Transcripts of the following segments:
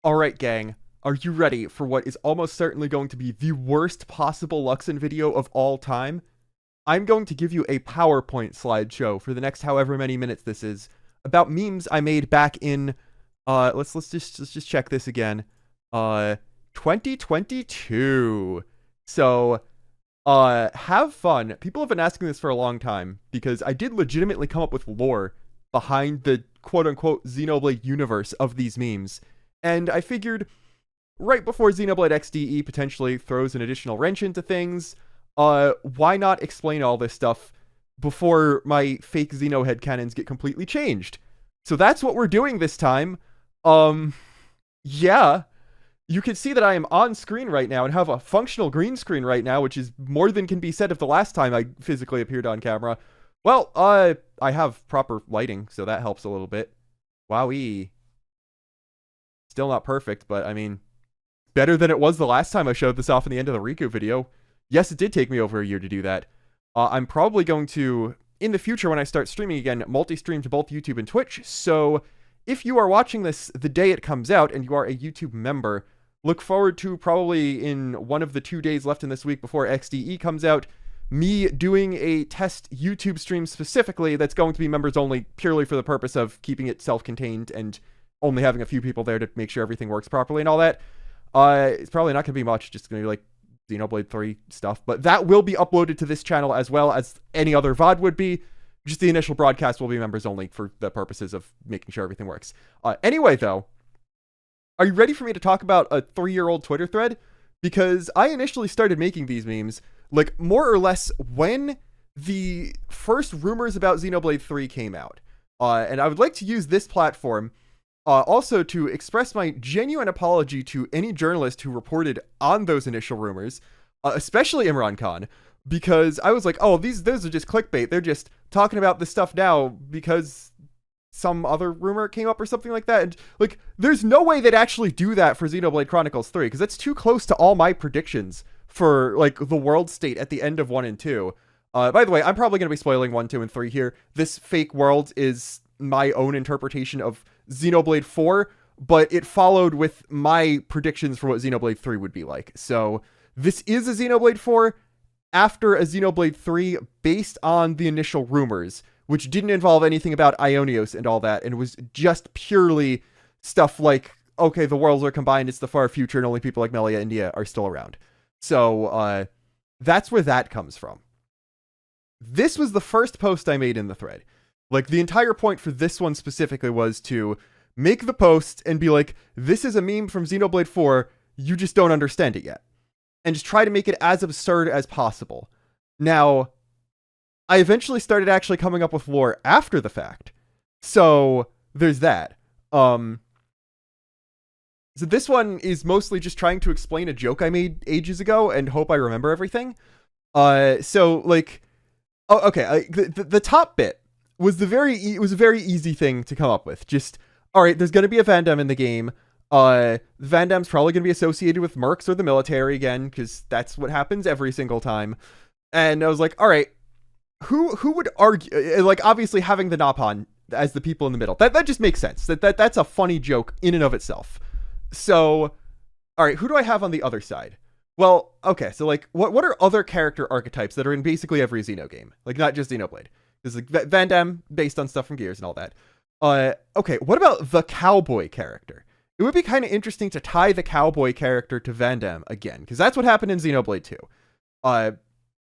Alright, gang, are you ready for what is almost certainly going to be the worst possible Luxon video of all time? I'm going to give you a PowerPoint slideshow for the next however many minutes this is about memes I made back in let's just check this again. 2022. So have fun. People have been asking this for a long time because I did legitimately come up with lore behind the quote unquote Xenoblade universe of these memes. And I figured right before Xenoblade XDE potentially throws an additional wrench into things, why not explain all this stuff before my fake Xeno headcanons get completely changed? So that's what we're doing this time. Yeah. You can see that I am on screen right now and have a functional green screen right now, which is more than can be said of the last time I physically appeared on camera. Well, I have proper lighting, so that helps a little bit. Wowee. Still not perfect, but I mean, better than it was the last time I showed this off in the end of the Riku video. Yes, it did take me over a year to do that. I'm probably going to, in the future when I start streaming again, multi-stream to both YouTube and Twitch, so if you are watching this the day it comes out and you are a YouTube member, look forward to probably in one of the 2 days left in this week before XDE comes out, me doing a test YouTube stream specifically that's going to be members only purely for the purpose of keeping it self-contained and only having a few people there to make sure everything works properly and all that. It's probably not going to be much, just going to be like Xenoblade 3 stuff, but that will be uploaded to this channel as well as any other VOD would be. Just the initial broadcast will be members only for the purposes of making sure everything works. Anyway, though, are you ready for me to talk about a 3-year-old Twitter thread? Because I initially started making these memes, like, more or less when the first rumors about Xenoblade 3 came out. And I would like to use this platform also to express my genuine apology to any journalist who reported on those initial rumors, especially Imran Khan, because I was like, oh, those are just clickbait. They're just talking about this stuff now because some other rumor came up or something like that. And like, there's no way they'd actually do that for Xenoblade Chronicles 3 because that's too close to all my predictions for like the world state at the end of 1 and 2. By the way, I'm probably going to be spoiling 1, 2, and 3 here. This fake world is my own interpretation of Xenoblade 4, but it followed with my predictions for what Xenoblade 3 would be like. So this is a Xenoblade 4 after a Xenoblade 3 based on the initial rumors, which didn't involve anything about Ionios and all that, and was just purely stuff like, okay, the worlds are combined, it's the far future, and only people like Melia and India are still around. So that's where that comes from. This was the first post I made in the thread. Like, the entire point for this one specifically was to make the post and be like, this is a meme from Xenoblade 4, you just don't understand it yet. And just try to make it as absurd as possible. Now, I eventually started actually coming up with lore after the fact. So, there's that. So this one is mostly just trying to explain a joke I made ages ago and hope I remember everything. So, like, oh, okay, the top bit was it was a very easy thing to come up with. Just, all right, there's going to be a Van Damme in the game. Van Damme's probably going to be associated with mercs or the military again, because that's what happens every single time. And I was like, all right, who would argue, like, obviously having the Napon as the people in the middle, that just makes sense. That's a funny joke in and of itself. So, all right, who do I have on the other side? Well, okay, so, like, what are other character archetypes that are in basically every Xeno game? Like, not just Xenoblade. There's like Van Damme based on stuff from Gears and all that. Okay, what about the cowboy character? It would be kind of interesting to tie the cowboy character to Van Damme again, because that's what happened in Xenoblade 2.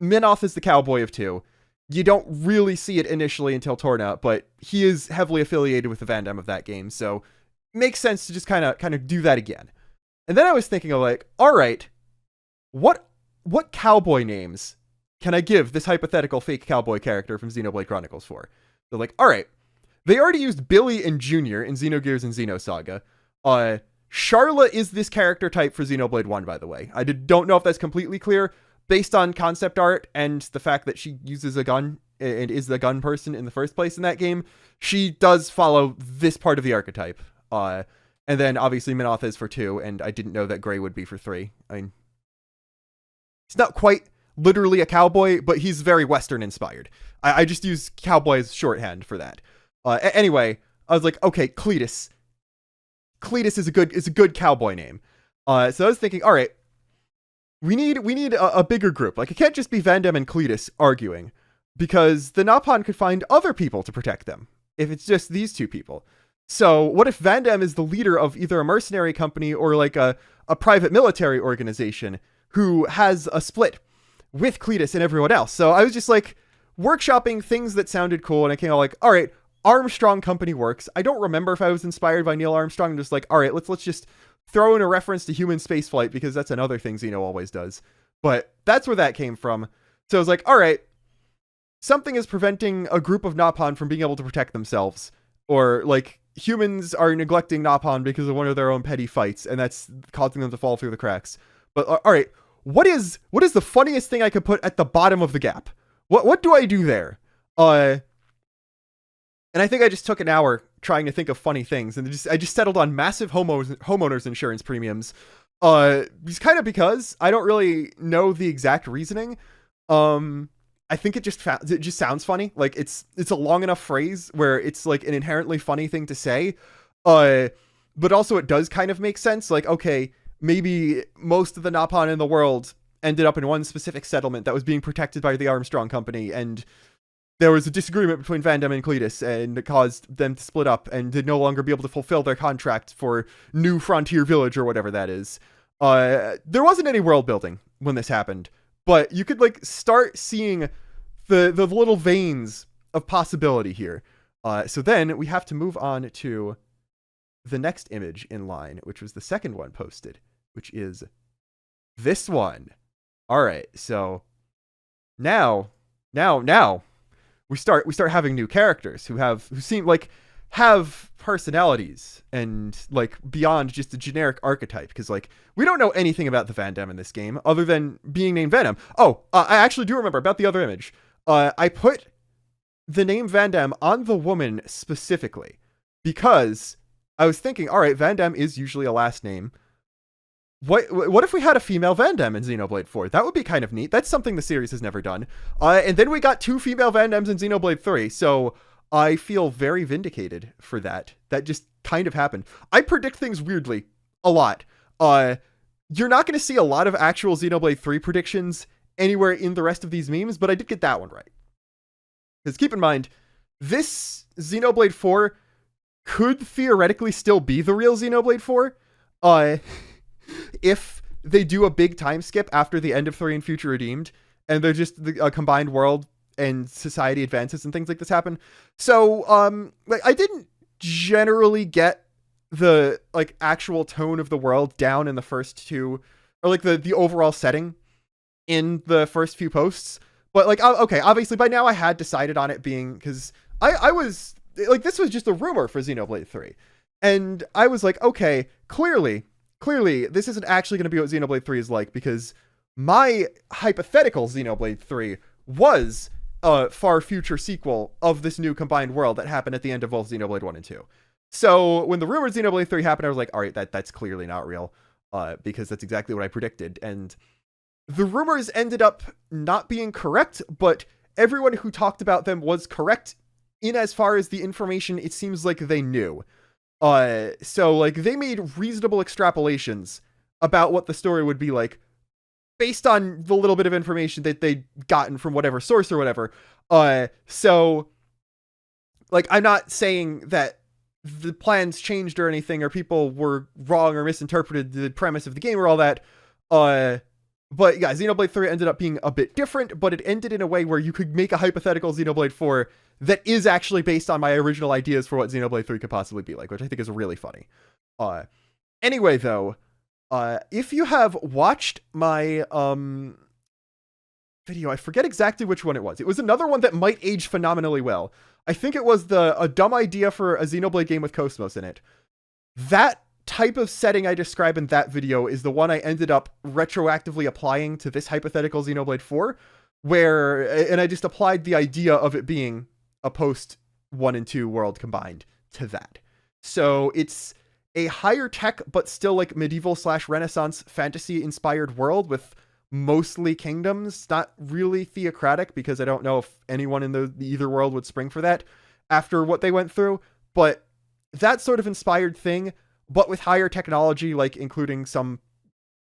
Minoth is the cowboy of 2. You don't really see it initially until Torna, but he is heavily affiliated with the Van Damme of that game, so it makes sense to just kind of do that again. And then I was thinking of like, all right, what cowboy names can I give this hypothetical fake cowboy character from Xenoblade Chronicles 4? They're like, all right, they already used Billy and Junior in Xenogears and Xenosaga. Sharla is this character type for Xenoblade 1, by the way. I don't know if that's completely clear, based on concept art and the fact that she uses a gun and is the gun person in the first place in that game. She does follow this part of the archetype. And then obviously Minoth is for 2, and I didn't know that Gray would be for 3. I mean, it's not quite literally a cowboy, but he's very Western inspired. I just use cowboy as shorthand for that. Anyway, I was like, okay, Cletus. Cletus is a good cowboy name. So I was thinking, all right, we need a bigger group. Like, it can't just be Vandam and Cletus arguing, because the Nopon could find other people to protect them if it's just these two people. So what if Vandam is the leader of either a mercenary company or like a private military organization who has a split with Cletus and everyone else? So I was just like workshopping things that sounded cool, and I came out like, all right, Armstrong Company works. I don't remember if I was inspired by Neil Armstrong. I'm just like, all right, let's just throw in a reference to human spaceflight, because that's another thing Xeno always does. But that's where that came from. So I was like, all right, something is preventing a group of Nopon from being able to protect themselves, or like humans are neglecting Nopon because of one of their own petty fights, and that's causing them to fall through the cracks. But all right, what is the funniest thing I could put at the bottom of the gap? What do I do there? And I think I just took an hour trying to think of funny things, and I just settled on massive homeowners insurance premiums. Just kind of because I don't really know the exact reasoning. I think it just sounds funny. Like, it's a long enough phrase where it's like an inherently funny thing to say. But also it does kind of make sense. Like, okay, maybe most of the Nopon in the world ended up in one specific settlement that was being protected by the Armstrong Company, and there was a disagreement between Vandam and Cletus, and it caused them to split up and to no longer be able to fulfill their contract for New Frontier Village or whatever that is. There wasn't any world building when this happened, but you could like start seeing the little veins of possibility here. So then we have to move on to the next image in line, which was the second one posted, which is this one. All right, so now we start having new characters who seem like have personalities and like beyond just a generic archetype, because like we don't know anything about the Vandam in this game other than being named Venom. I actually do remember about the other image. I put the name Vandam on the woman specifically because I was thinking, all right, Vandam is usually a last name. What if we had a female Vandam in Xenoblade 4? That would be kind of neat. That's something the series has never done. And then we got 2 female Vandams in Xenoblade 3, so I feel very vindicated for that. That just kind of happened. I predict things weirdly a lot. You're not going to see a lot of actual Xenoblade 3 predictions anywhere in the rest of these memes, but I did get that one right. Because keep in mind, this Xenoblade 4 could theoretically still be the real Xenoblade 4. If they do a big time skip after the end of 3 and Future Redeemed, and they're just a combined world and society advances and things like this happen. So, like, I didn't generally get the, like, actual tone of the world down in the first 2, or, like, the overall setting in the first few posts. But, like, okay, obviously by now I had decided on it being, because I was, like, this was just a rumor for Xenoblade 3. And I was like, okay, clearly, this isn't actually going to be what Xenoblade 3 is like, because my hypothetical Xenoblade 3 was a far future sequel of this new combined world that happened at the end of both Xenoblade 1 and 2. So when the rumored Xenoblade 3 happened, I was like, all right, that's clearly not real, because that's exactly what I predicted. And the rumors ended up not being correct, but everyone who talked about them was correct in as far as the information it seems like they knew. So like they made reasonable extrapolations about what the story would be like based on the little bit of information that they'd gotten from whatever source or whatever. So like, I'm not saying that the plans changed or anything, or people were wrong or misinterpreted the premise of the game or all that. But yeah, Xenoblade 3 ended up being a bit different, but it ended in a way where you could make a hypothetical Xenoblade 4 that is actually based on my original ideas for what Xenoblade 3 could possibly be like, which I think is really funny. Anyway, though, if you have watched my video, I forget exactly which one it was. It was another one that might age phenomenally well. I think it was a dumb idea for a Xenoblade game with Cosmos in it. That type of setting I describe in that video is the one I ended up retroactively applying to this hypothetical Xenoblade 4, and I just applied the idea of it being a post 1 and 2 world combined to that. So it's a higher tech, but still like medieval / Renaissance fantasy inspired world with mostly kingdoms, not really theocratic, because I don't know if anyone in the either world would spring for that after what they went through, but that sort of inspired thing, but with higher technology, like including some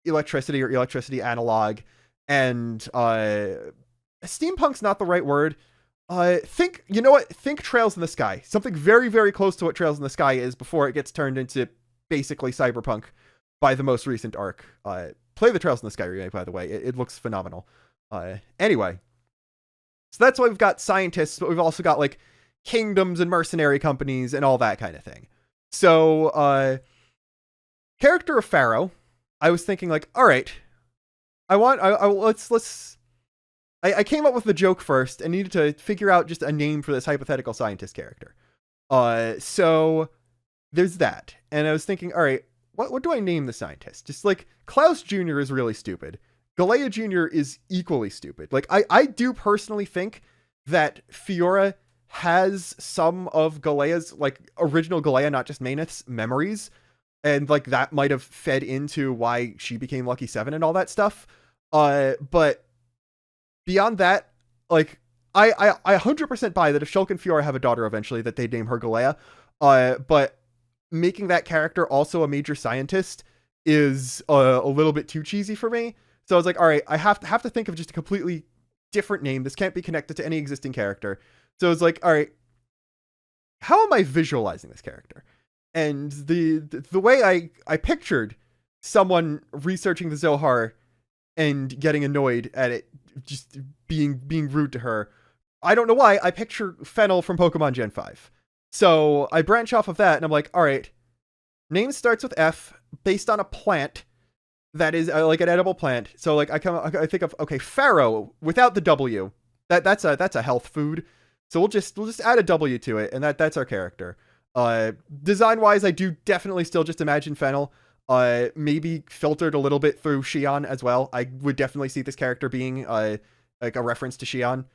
electricity or electricity analog, and steampunk's not the right word. You know what? Think Trails in the Sky. Something very, very close to what Trails in the Sky is before it gets turned into basically cyberpunk by the most recent arc. Play the Trails in the Sky remake, by the way. It looks phenomenal. Anyway, so that's why we've got scientists, but we've also got like kingdoms and mercenary companies and all that kind of thing. So, character of Pharaoh, I was thinking like, all right, I came up with the joke first and needed to figure out just a name for this hypothetical scientist character. So there's that. And I was thinking, all right, what do I name the scientist? Just like Klaus Jr. is really stupid. Galea Jr. is equally stupid. Like I do personally think that Fiora has some of Galea's, like original Galea, not just Maineth's memories. And like that might have fed into why she became Lucky 7 and all that stuff. But beyond that, like I 100% buy that if Shulk and Fiora have a daughter eventually, that they'd name her Galea. But making that character also a major scientist is a little bit too cheesy for me. So I was like, all right, I have to think of just a completely different name. This can't be connected to any existing character. So I was like, all right, how am I visualizing this character? And the way I pictured someone researching the Zohar and getting annoyed at it just being rude to her, I don't know why, I picture Fennel from Pokemon Gen 5. So I branch off of that and I'm like, all right, name starts with F, based on a plant that is like an edible plant. So like I think of, okay, Pharaoh without the W. That's a health food. So we'll just add a W to it, and that's our character. Design wise, I do definitely still just imagine Fennel. Maybe filtered a little bit through Xion as well. I would definitely see this character being like a reference to Xion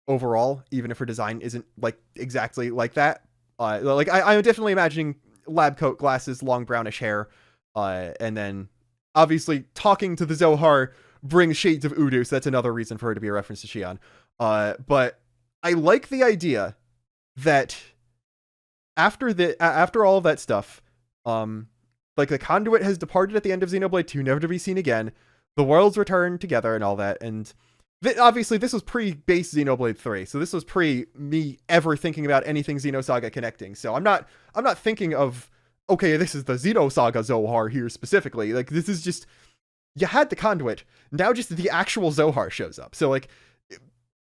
overall, even if her design isn't like exactly like that. Like I'm definitely imagining lab coat, glasses, long brownish hair, and then obviously talking to the Zohar brings shades of Udu, so that's another reason for her to be a reference to Xion. But I like the idea that after all of that stuff, like the conduit has departed at the end of Xenoblade 2, never to be seen again. The worlds return together and all that, and obviously this was pre-base Xenoblade 3, so this was pre me ever thinking about anything Xenosaga connecting. So I'm not thinking of, okay, this is the Xenosaga Zohar here specifically. Like this is just, you had the conduit, now just the actual Zohar shows up. So like,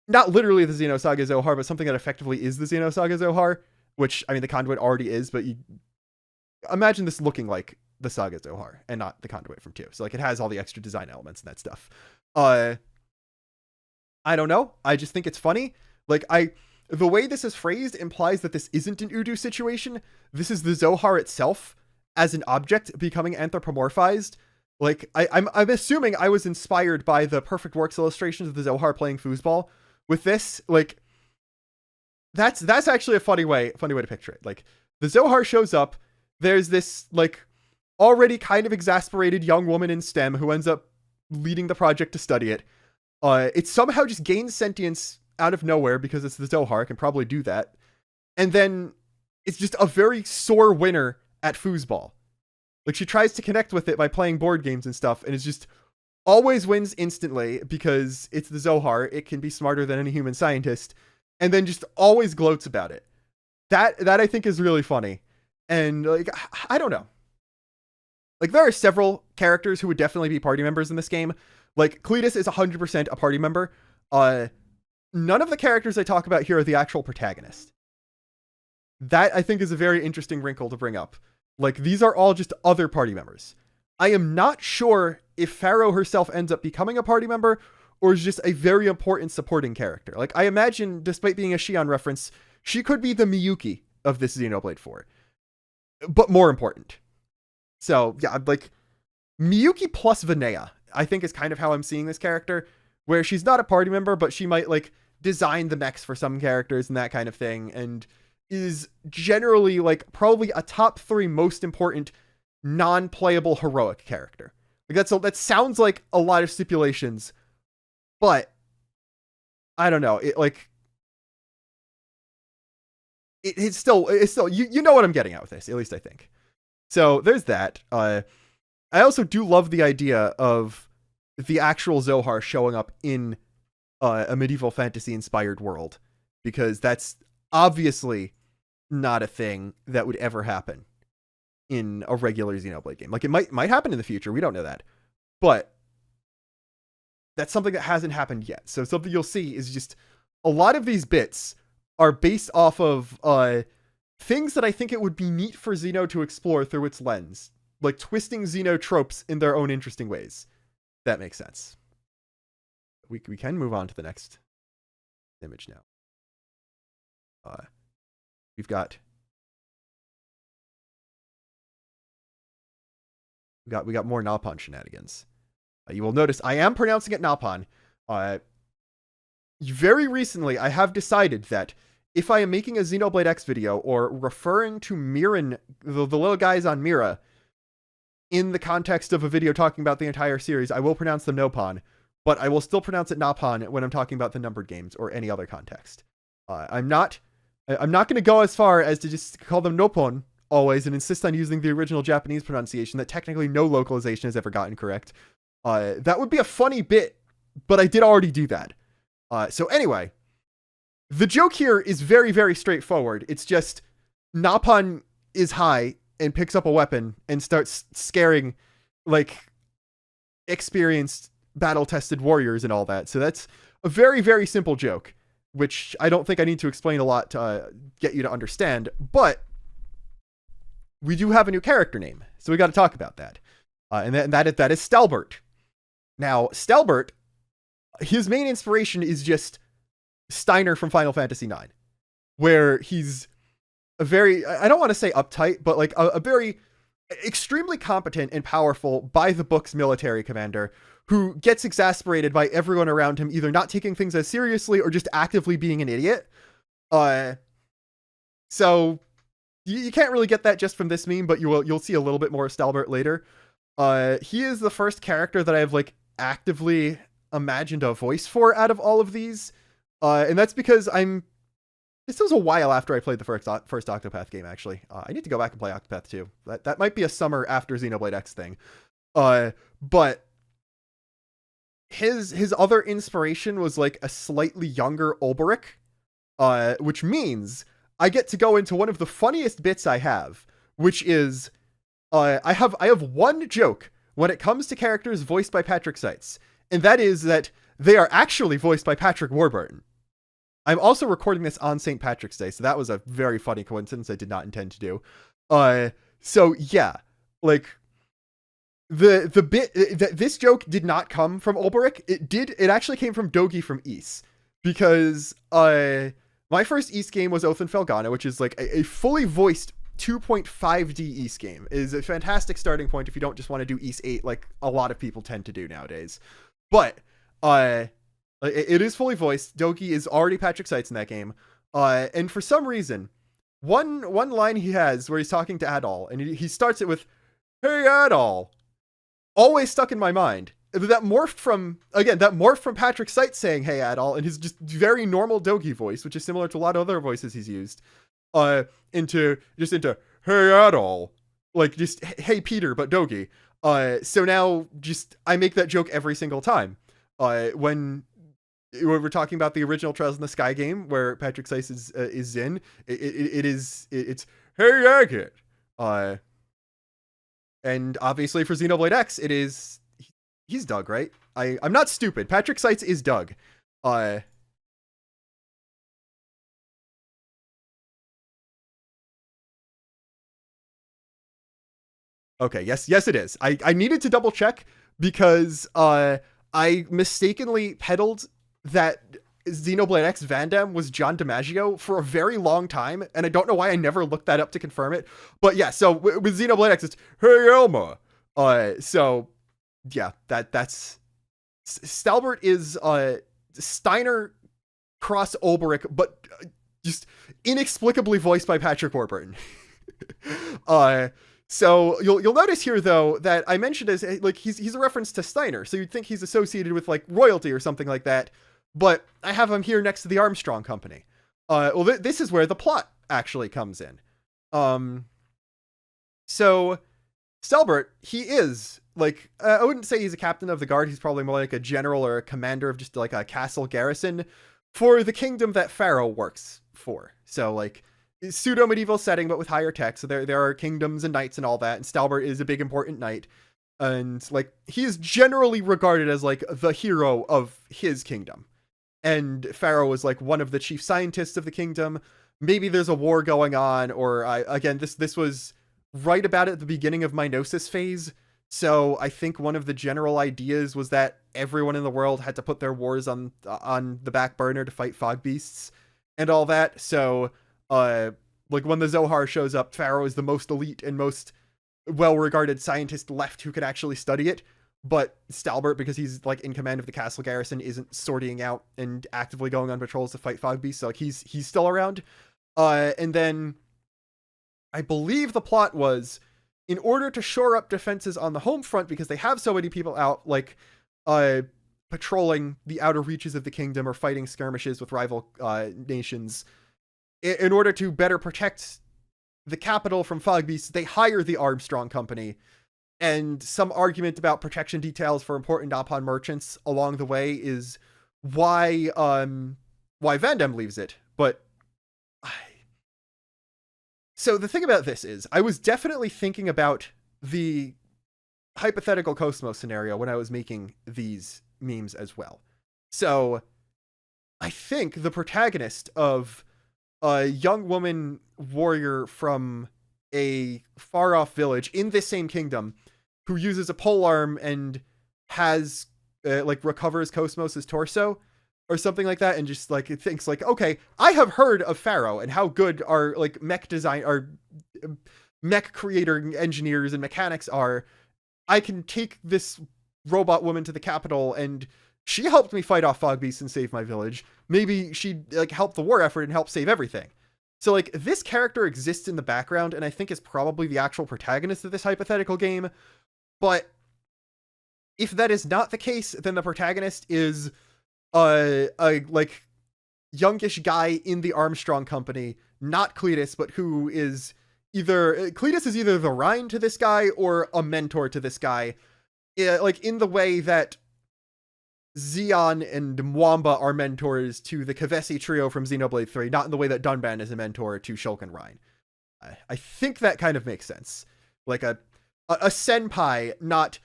not literally the Xenosaga Zohar, but something that effectively is the Xenosaga Zohar, which, I mean, the conduit already is, but you imagine this looking like the Saga Zohar and not the conduit from 2. So like it has all the extra design elements and that stuff. I don't know. I just think it's funny. Like the way this is phrased implies that this isn't an Udu situation. This is the Zohar itself as an object becoming anthropomorphized. Like I'm assuming I was inspired by the Perfect Works illustrations of the Zohar playing foosball. With this, like that's actually a funny way to picture it. Like the Zohar shows up, there's this like already kind of exasperated young woman in STEM who ends up leading the project to study it. It somehow just gains sentience out of nowhere because it's the Zohar, can probably do that. And then it's just a very sore winner at foosball. Like she tries to connect with it by playing board games and stuff, and it's just always wins instantly because it's the Zohar. It can be smarter than any human scientist, and then just always gloats about it. That I think is really funny. And like, I don't know. Like there are several characters who would definitely be party members in this game. Like Cletus is 100% a party member. None of the characters I talk about here are the actual protagonist. That I think is a very interesting wrinkle to bring up. Like these are all just other party members. I am not sure if Pharaoh herself ends up becoming a party member or is just a very important supporting character. Like I imagine, despite being a Xion reference, she could be the Miyuki of this Xenoblade 4, but more important. So yeah, like Miyuki plus Vinaya, I think is kind of how I'm seeing this character, where she's not a party member, but she might like design the mechs for some characters and that kind of thing, and is generally like probably a top 3 most important non-playable heroic character. Like that sounds like a lot of stipulations, but I don't know. It like it's still you know what I'm getting at with this, at least I think. So there's that. I also do love the idea of the actual Zohar showing up in a medieval fantasy inspired world, because that's obviously not a thing that would ever happen in a regular Xenoblade game. Like, it might happen in the future, we don't know that, but that's something that hasn't happened yet. So something you'll see is just a lot of these bits are based off of things that I think it would be neat for Xeno to explore through its lens, like twisting Xeno tropes in their own interesting ways. That makes sense. We can move on to the next image now. We've got more Napon shenanigans. You will notice I am pronouncing it Napon. Very recently, I have decided that if I am making a Xenoblade X video or referring to Miran, the little guys on Mira, in the context of a video talking about the entire series, I will pronounce them Nopon, but I will still pronounce it Napon when I'm talking about the numbered games or any other context. I'm not going to go as far as to just call them Nopon always and insist on using the original Japanese pronunciation that technically no localization has ever gotten correct. That would be a funny bit, but I did already do that. So anyway, the joke here is very, very straightforward. It's just Napon is high and picks up a weapon and starts scaring, like, experienced, battle-tested warriors and all that. So that's a very, very simple joke, which I don't think I need to explain a lot to get you to understand, but we do have a new character name, so we got to talk about that. And that is Stalbert. Now, Stalbert, his main inspiration is just Steiner from Final Fantasy IX, where he's a very, I don't want to say uptight, but like a very extremely competent and powerful by-the-books military commander who gets exasperated by everyone around him either not taking things as seriously or just actively being an idiot. So you can't really get that just from this meme, but you'll see a little bit more of Stalbert later. He is the first character that I've like actively imagined a voice for out of all of these. And that's because this was a while after I played the first Octopath game, actually. I need to go back and play Octopath 2. That might be a summer after Xenoblade X thing. But his other inspiration was like a slightly younger Ulberich, which means I get to go into one of the funniest bits I have, which is I have one joke when it comes to characters voiced by Patrick Seitz, and that is that they are actually voiced by Patrick Warburton. I'm also recording this on St. Patrick's Day, so that was a very funny coincidence I did not intend to do. So yeah, like the bit that this joke did not come from Ulberich. It actually came from Dogi from Ys, because my first Ys game was Oath and Felghana, which is like a fully voiced 2.5D Ys game. It is a fantastic starting point if you don't just want to do Ys 8 like a lot of people tend to do nowadays. But it is fully voiced. Dogi is already Patrick Seitz in that game. And for some reason, one line he has where he's talking to Adol, and he starts it with, "Hey Adol," always stuck in my mind. That morphed from Patrick Seitz saying "Hey Adol" and his just very normal Dogi voice, which is similar to a lot of other voices he's used, into "Hey Adol," like just "Hey Peter," but Dogi. So now just I make that joke every single time. When we're talking about the original Trails in the Sky game where Patrick Seitz is in, it's "Hey Agate." And obviously for Xenoblade X, he's Doug, right? I'm not stupid. Patrick Seitz is Doug. Okay, yes it is. I needed to double check because I mistakenly peddled that Xenoblade X Van Damme was John DiMaggio for a very long time, and I don't know why I never looked that up to confirm it. But yeah, so with Xenoblade X, it's "Hey Elma." So yeah, that's Stalbert is Steiner cross Ulberich, but just inexplicably voiced by Patrick Warburton. So you'll notice here though that I mentioned as like he's a reference to Steiner, so you'd think he's associated with like royalty or something like that, but I have him here next to the Armstrong Company. Well, this is where the plot actually comes in. So Stalbert, he is like, I wouldn't say he's a captain of the guard. He's probably more like a general or a commander of just like a castle garrison for the kingdom that Pharaoh works for. So like pseudo medieval setting, but with higher tech. So there are kingdoms and knights and all that. And Stalbert is a big important knight. And like he is generally regarded as like the hero of his kingdom. And Pharaoh is like one of the chief scientists of the kingdom. Maybe there's a war going on, or again, this was right about at the beginning of my Gnosis phase. So I think one of the general ideas was that everyone in the world had to put their wars on the back burner to fight fog beasts and all that. So like when the Zohar shows up, Pharaoh is the most elite and most well-regarded scientist left who could actually study it. But Stalbert, because he's like in command of the castle garrison, isn't sorting out and actively going on patrols to fight fog beasts. So like he's still around. And then I believe the plot was, in order to shore up defenses on the home front, because they have so many people out like patrolling the outer reaches of the kingdom or fighting skirmishes with rival nations, in order to better protect the capital from fog beasts, they hire the Armstrong Company. And some argument about protection details for important Nopon merchants along the way is why Vandam leaves it. But so the thing about this is, I was definitely thinking about the hypothetical Cosmos scenario when I was making these memes as well. So I think the protagonist of a young woman warrior from a far off village in this same kingdom who uses a polearm and has like recovers Cosmos's torso or something like that, and just like it thinks like, okay, I have heard of Pharaoh and how good our like mech creator engineers and mechanics are. I can take this robot woman to the capital, and she helped me fight off fog beasts and save my village. Maybe she'd like help the war effort and help save everything. So like this character exists in the background, and I think is probably the actual protagonist of this hypothetical game. But if that is not the case, then the protagonist is a like youngish guy in the Armstrong Company, not Cletus, but who is Cletus is either the Rhine to this guy or a mentor to this guy, like in the way that Zeon and Mwamba are mentors to the Kavesi trio from Xenoblade 3, not in the way that Dunban is a mentor to Shulk and Rhine. I think that kind of makes sense. Like a senpai, not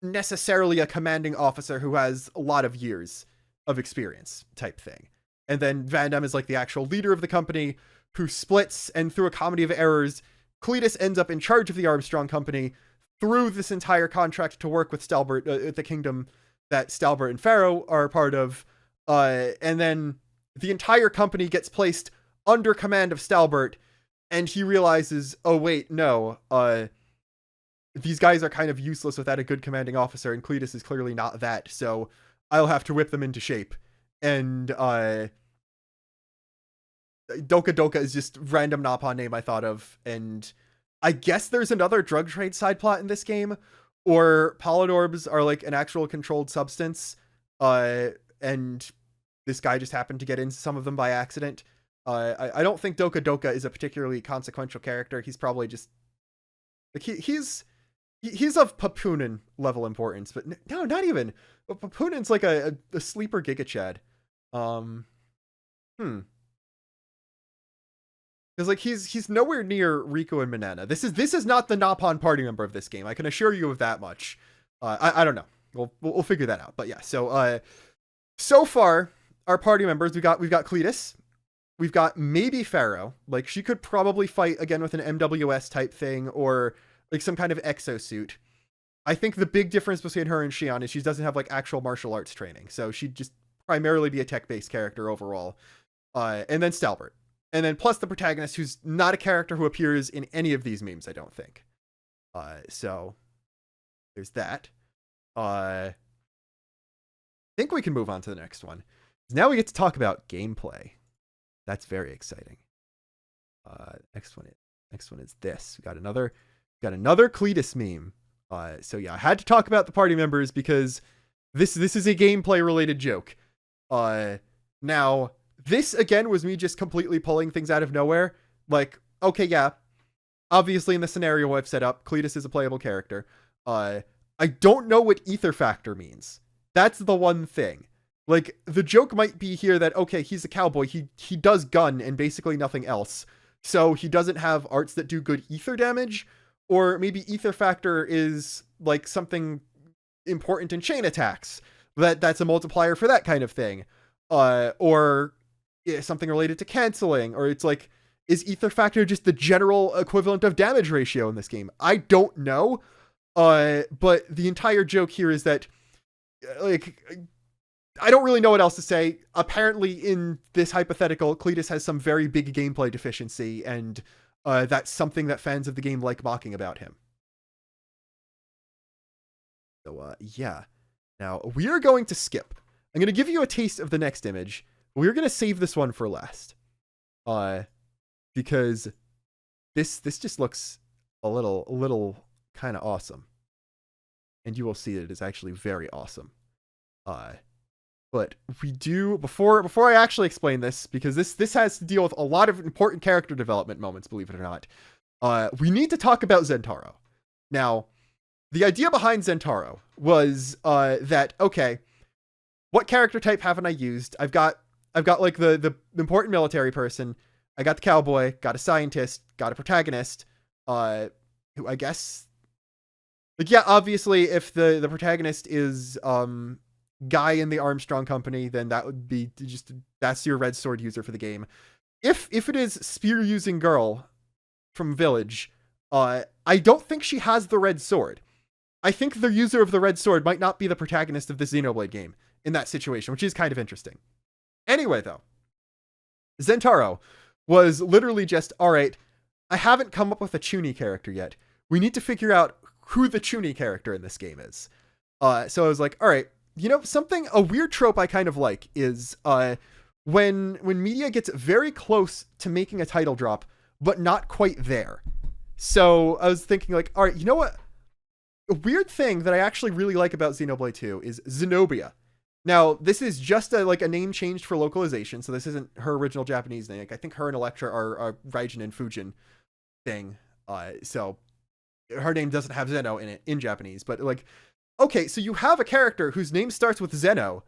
necessarily a commanding officer who has a lot of years of experience type thing. And then Vandam is like the actual leader of the company who splits, and through a comedy of errors, Cletus ends up in charge of the Armstrong Company through this entire contract to work with Stalbert, the kingdom that Stalbert and Pharaoh are a part of. And then the entire company gets placed under command of Stalbert, and he realizes, oh wait, no, these guys are kind of useless without a good commanding officer, and Cletus is clearly not that, so I'll have to whip them into shape. And Doka Doka is just random Nopon name I thought of, and I guess there's another drug trade side plot in this game, or Polynorbs are like an actual controlled substance, and this guy just happened to get into some of them by accident. I don't think Doka Doka is a particularly consequential character. He's probably just like he's of Papunin level importance, but no, not even. Papunin's like a sleeper Giga Chad. Because like he's nowhere near Riku and Manana. This is not the Nopon party member of this game. I can assure you of that much. I don't know. We'll figure that out. But yeah, so far our party members, we've got Cletus, we've got maybe Pharaoh. Like she could probably fight again with an MWS type thing or like some kind of exosuit. I think the big difference between her and Shion is she doesn't have like actual martial arts training, so she'd just primarily be a tech-based character overall. And then Stalbert. And then plus the protagonist, who's not a character who appears in any of these memes, I don't think. So there's that. I think we can move on to the next one. Now we get to talk about gameplay. That's very exciting. Next one is this. We got another Cletus meme. So yeah, I had to talk about the party members because this is a gameplay related joke. Now this again was me just completely pulling things out of nowhere. Like, okay, yeah, obviously in the scenario I've set up, Cletus is a playable character. I don't know what ether factor means. That's the one thing. Like, the joke might be here that, okay, he's a cowboy, he does gun and basically nothing else, so he doesn't have arts that do good ether damage, or maybe ether factor is, like, something important in chain attacks, that's a multiplier for that kind of thing, or something related to canceling, or it's like, is ether factor just the general equivalent of damage ratio in this game? I don't know, but the entire joke here is that, like, I don't really know what else to say. Apparently, in this hypothetical, Cletus has some very big gameplay deficiency, and that's something that fans of the game like mocking about him. So, yeah. Now, we are going to skip. I'm going to give you a taste of the next image. We're going to save this one for last. Because this just looks a little kind of awesome. And you will see it is actually very awesome. But we do, before I actually explain this, because this has to deal with a lot of important character development moments, believe it or not, we need to talk about Zentaro. Now, the idea behind Zentaro was that, okay, what character type haven't I used? I've got like the important military person, I got the cowboy, got a scientist, got a protagonist, who I guess, like, yeah, obviously if the protagonist is guy in the Armstrong Company, then that would be just, that's your red sword user for the game. If it is spear using girl from Village, I don't think she has the red sword. I think the user of the red sword might not be the protagonist of this Xenoblade game in that situation, which is kind of interesting. Anyway, though, Zentaro was literally just, all right, I haven't come up with a Chuni character yet. We need to figure out who the Chuni character in this game is. So I was like, all right, you know, a weird trope I kind of like is when media gets very close to making a title drop, but not quite there. So I was thinking, like, all right, you know what? A weird thing that I actually really like about Xenoblade 2 is Zenobia. Now, this is just a name changed for localization, so this isn't her original Japanese name. Like, I think her and Electra are Raijin and Fujin thing. So her name doesn't have Zeno in it in Japanese, but like, okay, so you have a character whose name starts with Zeno,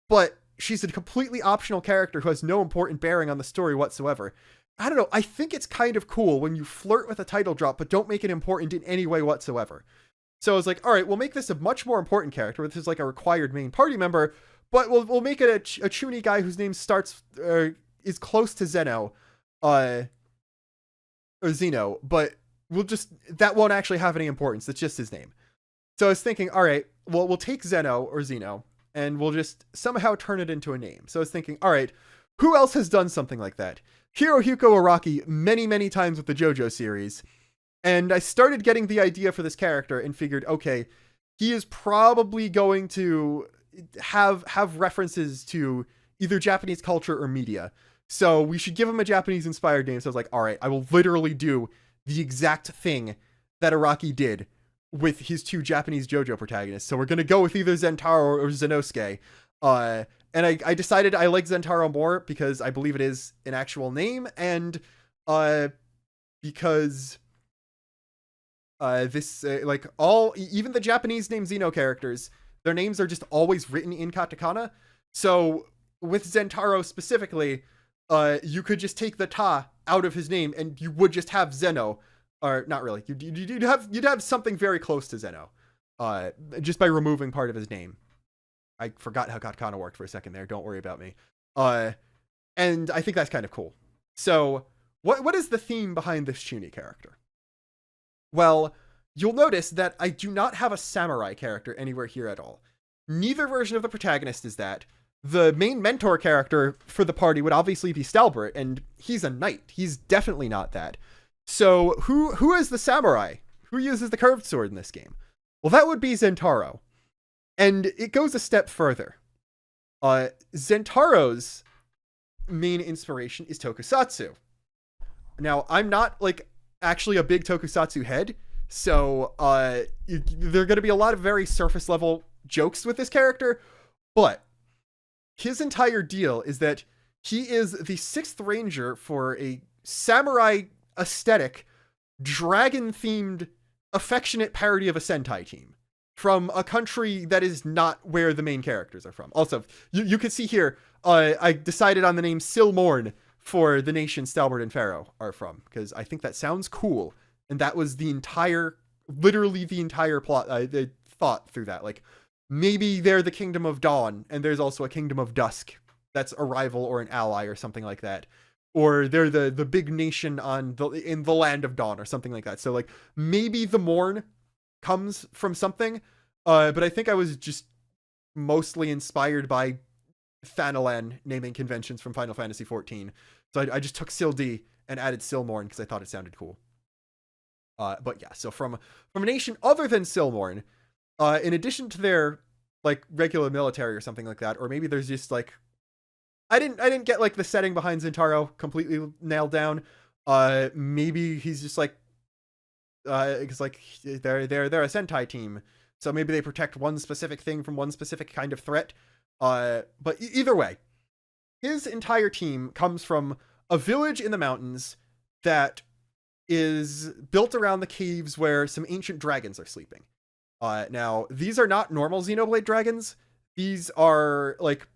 but she's a completely optional character who has no important bearing on the story whatsoever. I don't know, I think it's kind of cool when you flirt with a title drop, but don't make it important in any way whatsoever. So I was like, all right, we'll make this a much more important character. This is like a required main party member, but we'll make it a Chuni guy whose name starts, is close to Zeno, or Zeno, but that won't actually have any importance. It's just his name. So I was thinking, all right, well, we'll take Zeno or Zeno and we'll just somehow turn it into a name. So I was thinking, all right, who else has done something like that? Hirohiko Araki many, many times with the JoJo series. And I started getting the idea for this character and figured, okay, he is probably going to have references to either Japanese culture or media. So we should give him a Japanese inspired name. So I was like, all right, I will literally do the exact thing that Araki did with his two Japanese JoJo protagonists. So we're going to go with either Zentaro or Zenosuke. And I decided I like Zentaro more because I believe it is an actual name, and because even the Japanese name Xeno characters, their names are just always written in katakana. So with Zentaro specifically, you could just take the ta out of his name and you would just have Zeno. Or not really. You'd have something very close to Zeno, just by removing part of his name. I forgot how katakana worked for a second there. Don't worry about me. And I think that's kind of cool. So, what is the theme behind this Chuni character? Well, you'll notice that I do not have a samurai character anywhere here at all. Neither version of the protagonist is that. The main mentor character for the party would obviously be Stalbert, and he's a knight. He's definitely not that. So who is the samurai? Who uses the curved sword in this game? Well, that would be Zentaro. And it goes a step further. Zentaro's main inspiration is tokusatsu. Now, I'm not actually a big tokusatsu head, so there are going to be a lot of very surface level jokes with this character, but his entire deal is that he is the 6th ranger for a samurai aesthetic dragon-themed, affectionate parody of a Sentai team from a country that is not where the main characters are from. Also, you can see here, I decided on the name Silmorn for the nation Stalbert and Pharaoh are from, because I think that sounds cool. And that was literally the entire plot, the thought through that. Like, maybe they're the Kingdom of Dawn, and there's also a Kingdom of Dusk that's a rival or an ally or something like that. Or they're the big nation in the Land of Dawn or something like that. So, like, maybe the Morn comes from something, but I think I was just mostly inspired by Thanalan naming conventions from Final Fantasy XIV. So I just took Sil D and added Silmorn because I thought it sounded cool. But yeah, so from a nation other than Silmorn, in addition to their like regular military or something like that, or maybe there's just like I didn't get like the setting behind Zentaro completely nailed down. Maybe he's just like because like they're a Sentai team, so maybe they protect one specific thing from one specific kind of threat. But either way, his entire team comes from a village in the mountains that is built around the caves where some ancient dragons are sleeping. Now, these are not normal Xenoblade dragons. These are like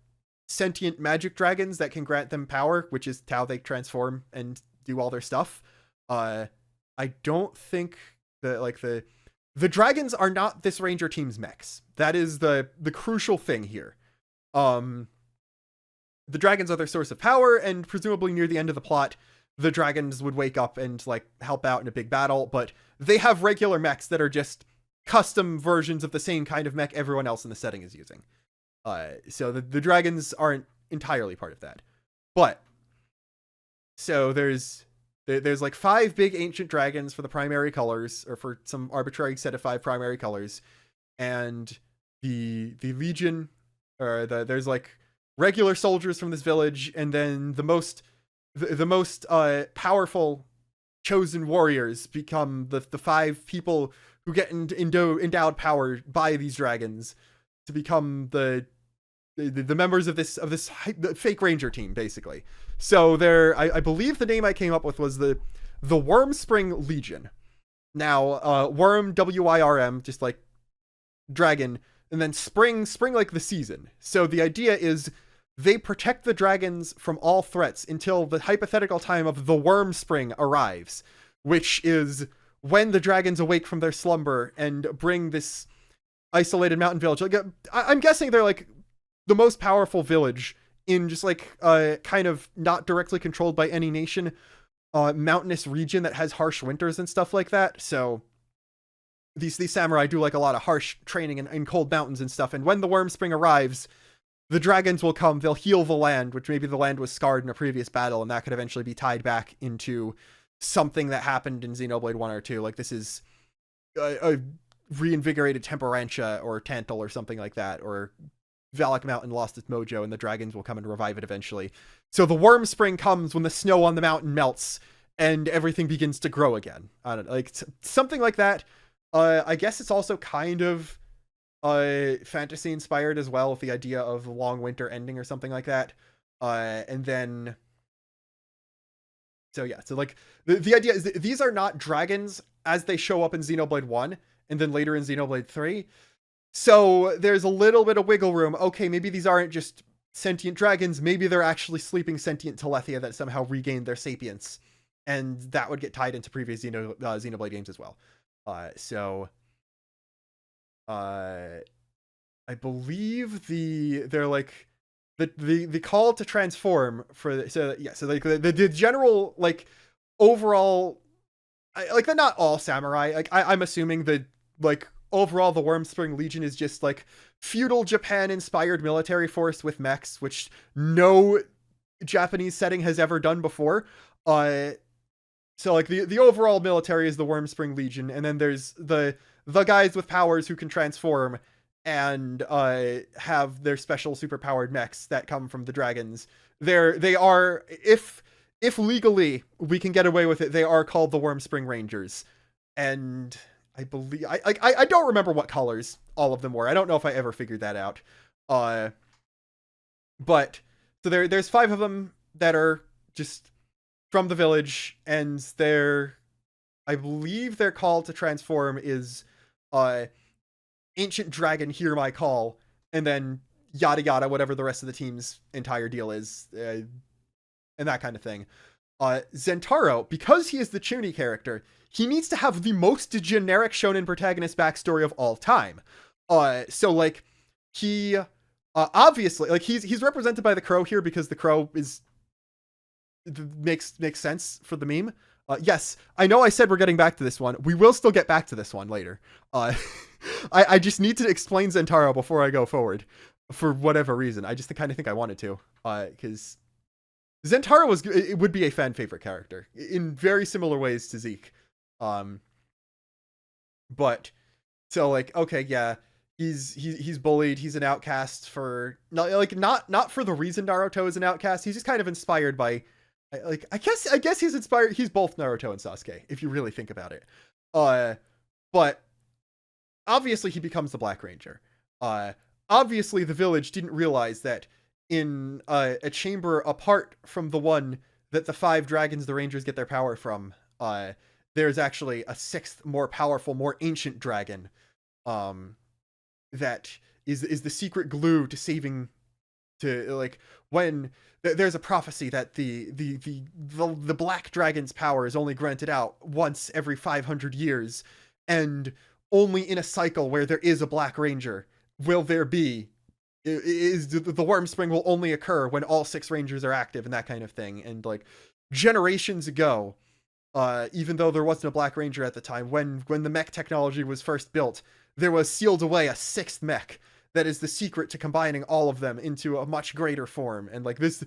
sentient magic dragons that can grant them power, which is how they transform and do all their stuff. I don't think that like the dragons are not this ranger team's mechs. That is the crucial thing here. The dragons are their source of power, and presumably near the end of the plot, the dragons would wake up and like help out in a big battle, but they have regular mechs that are just custom versions of the same kind of mech everyone else in the setting is using. So the dragons aren't entirely part of that. But so there's like 5 big ancient dragons for the primary colors, or for some arbitrary set of 5 primary colors, and the legion, or there's like regular soldiers from this village, and then the most powerful chosen warriors become the 5 people who get endowed power by these dragons to become the members of this fake ranger team, basically. So I believe the name I came up with was the Wyrmspring Legion. Now, worm, WYRM, just like dragon, and then spring like the season. So the idea is they protect the dragons from all threats until the hypothetical time of the Wyrmspring arrives, which is when the dragons awake from their slumber and bring this isolated mountain village. Like, I'm guessing they're like the most powerful village in just like kind of not directly controlled by any nation, mountainous region that has harsh winters and stuff like that. So these samurai do like a lot of harsh training in cold mountains and stuff. And when the Wyrmspring arrives, the dragons will come, they'll heal the land, which maybe the land was scarred in a previous battle, and that could eventually be tied back into something that happened in Xenoblade 1 or 2. Like, this is a reinvigorated Temperantia or Tantal or something like that, or Valak Mountain lost its mojo and the dragons will come and revive it eventually. So the Wyrmspring comes when the snow on the mountain melts and everything begins to grow again. I don't know, like something like that. I guess it's also kind of fantasy inspired as well, with the idea of the long winter ending or something like that. And then so yeah, so like the idea is that these are not dragons as they show up in Xenoblade 1 and then later in Xenoblade 3. So there's a little bit of wiggle room. Okay, maybe these aren't just sentient dragons, maybe they're actually sleeping sentient Telethia that somehow regained their sapience, and that would get tied into previous Xenoblade games as well. I believe they're like the call to transform for like the general like overall, like they're not all samurai. Like I'm assuming that like overall the Wyrmspring Legion is just like feudal Japan inspired military force with mechs, which no Japanese setting has ever done before. So like the overall military is the Wyrmspring Legion, and then there's the guys with powers who can transform and have their special superpowered mechs that come from the dragons. They are, if legally we can get away with it, they are called the Wyrmspring Rangers. And I believe I don't remember what colors all of them were. I don't know if I ever figured that out. But so there's 5 of them that are just from the village, and they're I believe their call to transform is uh ancient dragon, hear my call, and then yada yada, whatever the rest of the team's entire deal is, and that kind of thing. Zentaro, because he is the Chuny character, he needs to have the most generic shonen protagonist backstory of all time. So like he obviously, like, he's represented by the crow here because the crow is makes sense for the meme. Yes, I know I said we're getting back to this one. We will still get back to this one later. I just need to explain Zentaro before I go forward for whatever reason. I just kind of think I wanted to, because Zentaro it would be a fan favorite character in very similar ways to Zeke. But so like, okay, yeah, he's bullied. He's an outcast for not for the reason Naruto is an outcast. He's just kind of inspired by, like, I guess he's inspired. He's both Naruto and Sasuke, if you really think about it. But obviously he becomes the Black Ranger. Obviously the village didn't realize that in a chamber apart from the one that the 5 dragons the Rangers get their power from, there's actually a 6th, more powerful, more ancient dragon, that is the secret glue to saving, to, like, when there's a prophecy that the black dragon's power is only granted out once every 500 years, and only in a cycle where there is a Black Ranger will there be, is the Worm Spring will only occur when all 6 Rangers are active, and that kind of thing. And like generations ago, even though there wasn't a Black Ranger at the time, when the mech technology was first built, there was sealed away a 6th mech that is the secret to combining all of them into a much greater form. And like this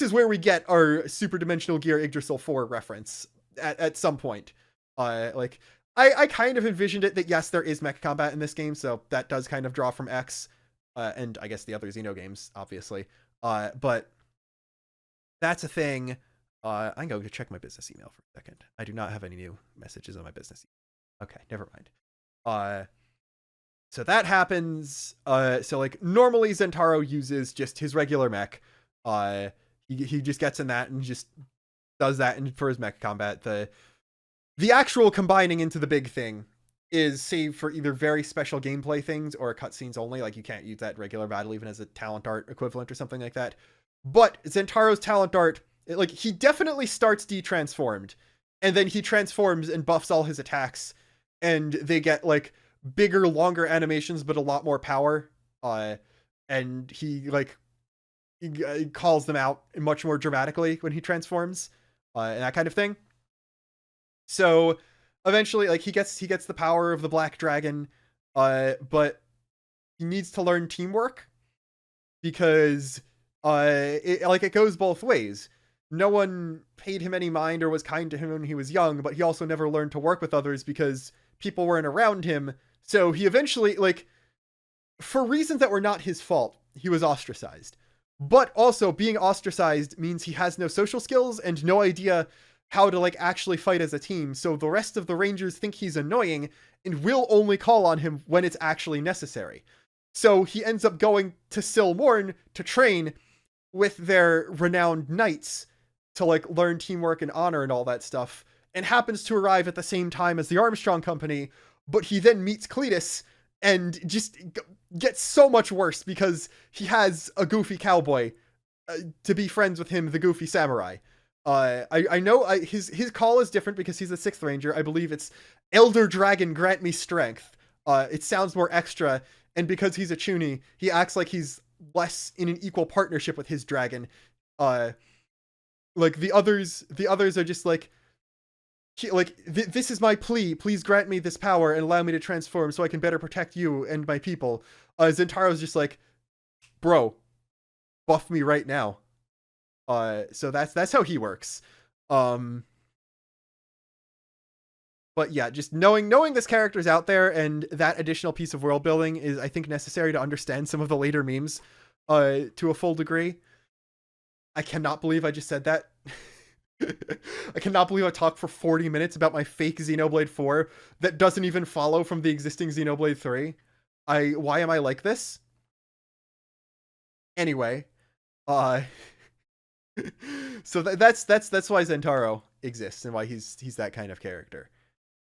is where we get our Super Dimensional Gear Yggdrasil 4 reference at some point. Like I kind of envisioned it that yes, there is mech combat in this game, so that does kind of draw from X, and I guess the other Xeno games, obviously. But that's a thing. I'm going to check my business email for a second. I do not have any new messages on my business email. Okay, never mind. So that happens. So like normally Zentaro uses just his regular mech. He just gets in that and just does that for his mech combat. The actual combining into the big thing is saved for either very special gameplay things or cutscenes only. Like you can't use that regular battle even as a talent art equivalent or something like that. But Zentaro's talent art, like, he definitely starts detransformed, and then he transforms and buffs all his attacks, and they get like bigger, longer animations, but a lot more power. And he calls them out much more dramatically when he transforms, and that kind of thing. So eventually, like, he gets the power of the Black Dragon, but he needs to learn teamwork because it goes both ways. No one paid him any mind or was kind to him when he was young, but he also never learned to work with others because people weren't around him. So he eventually, like, for reasons that were not his fault, he was ostracized. But also, being ostracized means he has no social skills and no idea how to, like, actually fight as a team. So the rest of the Rangers think he's annoying and will only call on him when it's actually necessary. So he ends up going to Silmorn to train with their renowned knights to, like, learn teamwork and honor and all that stuff, and happens to arrive at the same time as the Armstrong Company. But he then meets Cletus and just gets so much worse because he has a goofy cowboy to be friends with him, the goofy samurai. I know his call is different because he's the 6th Ranger. I believe it's Elder Dragon Grant Me Strength. It sounds more extra, and because he's a Chuny, he acts like he's less in an equal partnership with his dragon. Like the others are just like, this is my plea. Please grant me this power and allow me to transform so I can better protect you and my people. Zentaro's just like, bro, buff me right now. So that's how he works. But yeah, just knowing this character's out there and that additional piece of world building is, I think, necessary to understand some of the later memes to a full degree. I cannot believe I just said that. I cannot believe I talked for 40 minutes about my fake Xenoblade 4 that doesn't even follow from the existing Xenoblade 3. Why am I like this? Anyway, so that's why Zentaro exists and why he's that kind of character.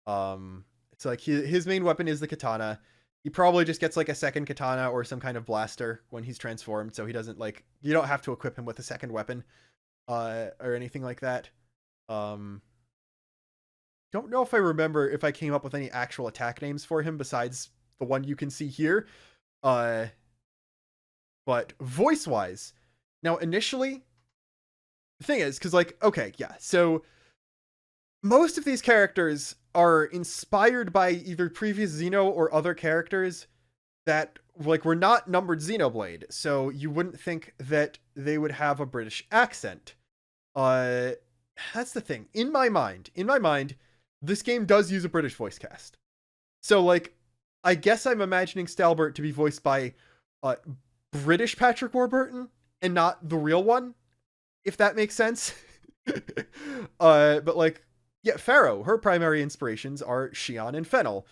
It's like his main weapon is the katana. He probably just gets like a second katana or some kind of blaster when he's transformed, so he doesn't like, you don't have to equip him with a second weapon or anything like that. Don't know if I remember if I came up with any actual attack names for him besides the one you can see here. But voice wise, now initially, the thing is, because like, okay, yeah, so most of these characters are inspired by either previous Xeno or other characters that like were not numbered Xenoblade, so you wouldn't think that they would have a British accent. That's the thing. In my mind, this game does use a British voice cast. So like, I guess I'm imagining Stalbert to be voiced by British Patrick Warburton and not the real one, if that makes sense. But like, yeah, Pharaoh, her primary inspirations are Xion and Fennel.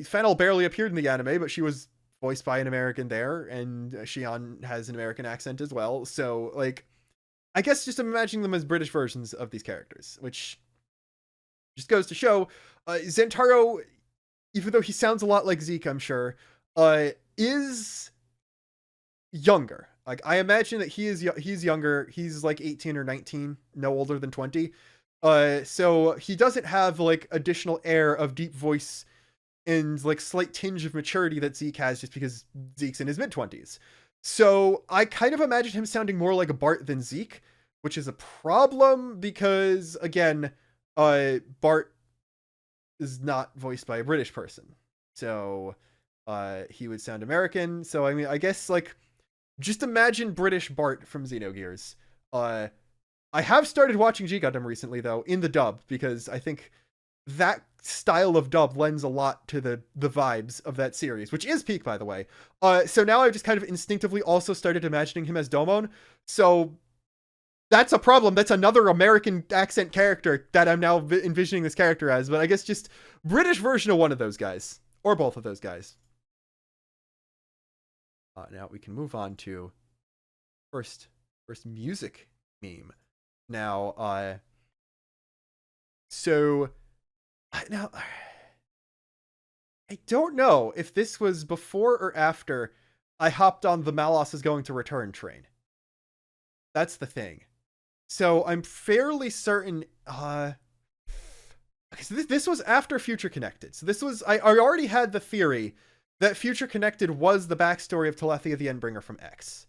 Fennel barely appeared in the anime, but she was voiced by an American there, and Xion has an American accent as well. So like, I guess just imagining them as British versions of these characters, which just goes to show Zentaro, even though he sounds a lot like Zeke, I'm sure, is younger. Like, I imagine that he's younger. He's like 18 or 19, no older than 20. So he doesn't have like additional air of deep voice and like slight tinge of maturity that Zeke has, just because Zeke's in his mid-20s. So I kind of imagine him sounding more like a Bart than Zeke, which is a problem because, again, Bart is not voiced by a British person. So he would sound American. So I mean, I guess like, just imagine British Bart from Xenogears. I have started watching G Gundam recently, though, in the dub, because I think that style of dub lends a lot to the vibes of that series, which is peak, by the way. So now I've just kind of instinctively also started imagining him as Domon. So that's a problem. That's another American accent character that I'm now envisioning this character as. But I guess just British version of one of those guys, or both of those guys. Now we can move on to first music meme. Now, so now I don't know if this was before or after I hopped on the Malos is going to return train. That's the thing. So I'm fairly certain. So this was after Future Connected. So this was, I already had the theory that Future Connected was the backstory of Telethia the Endbringer from X.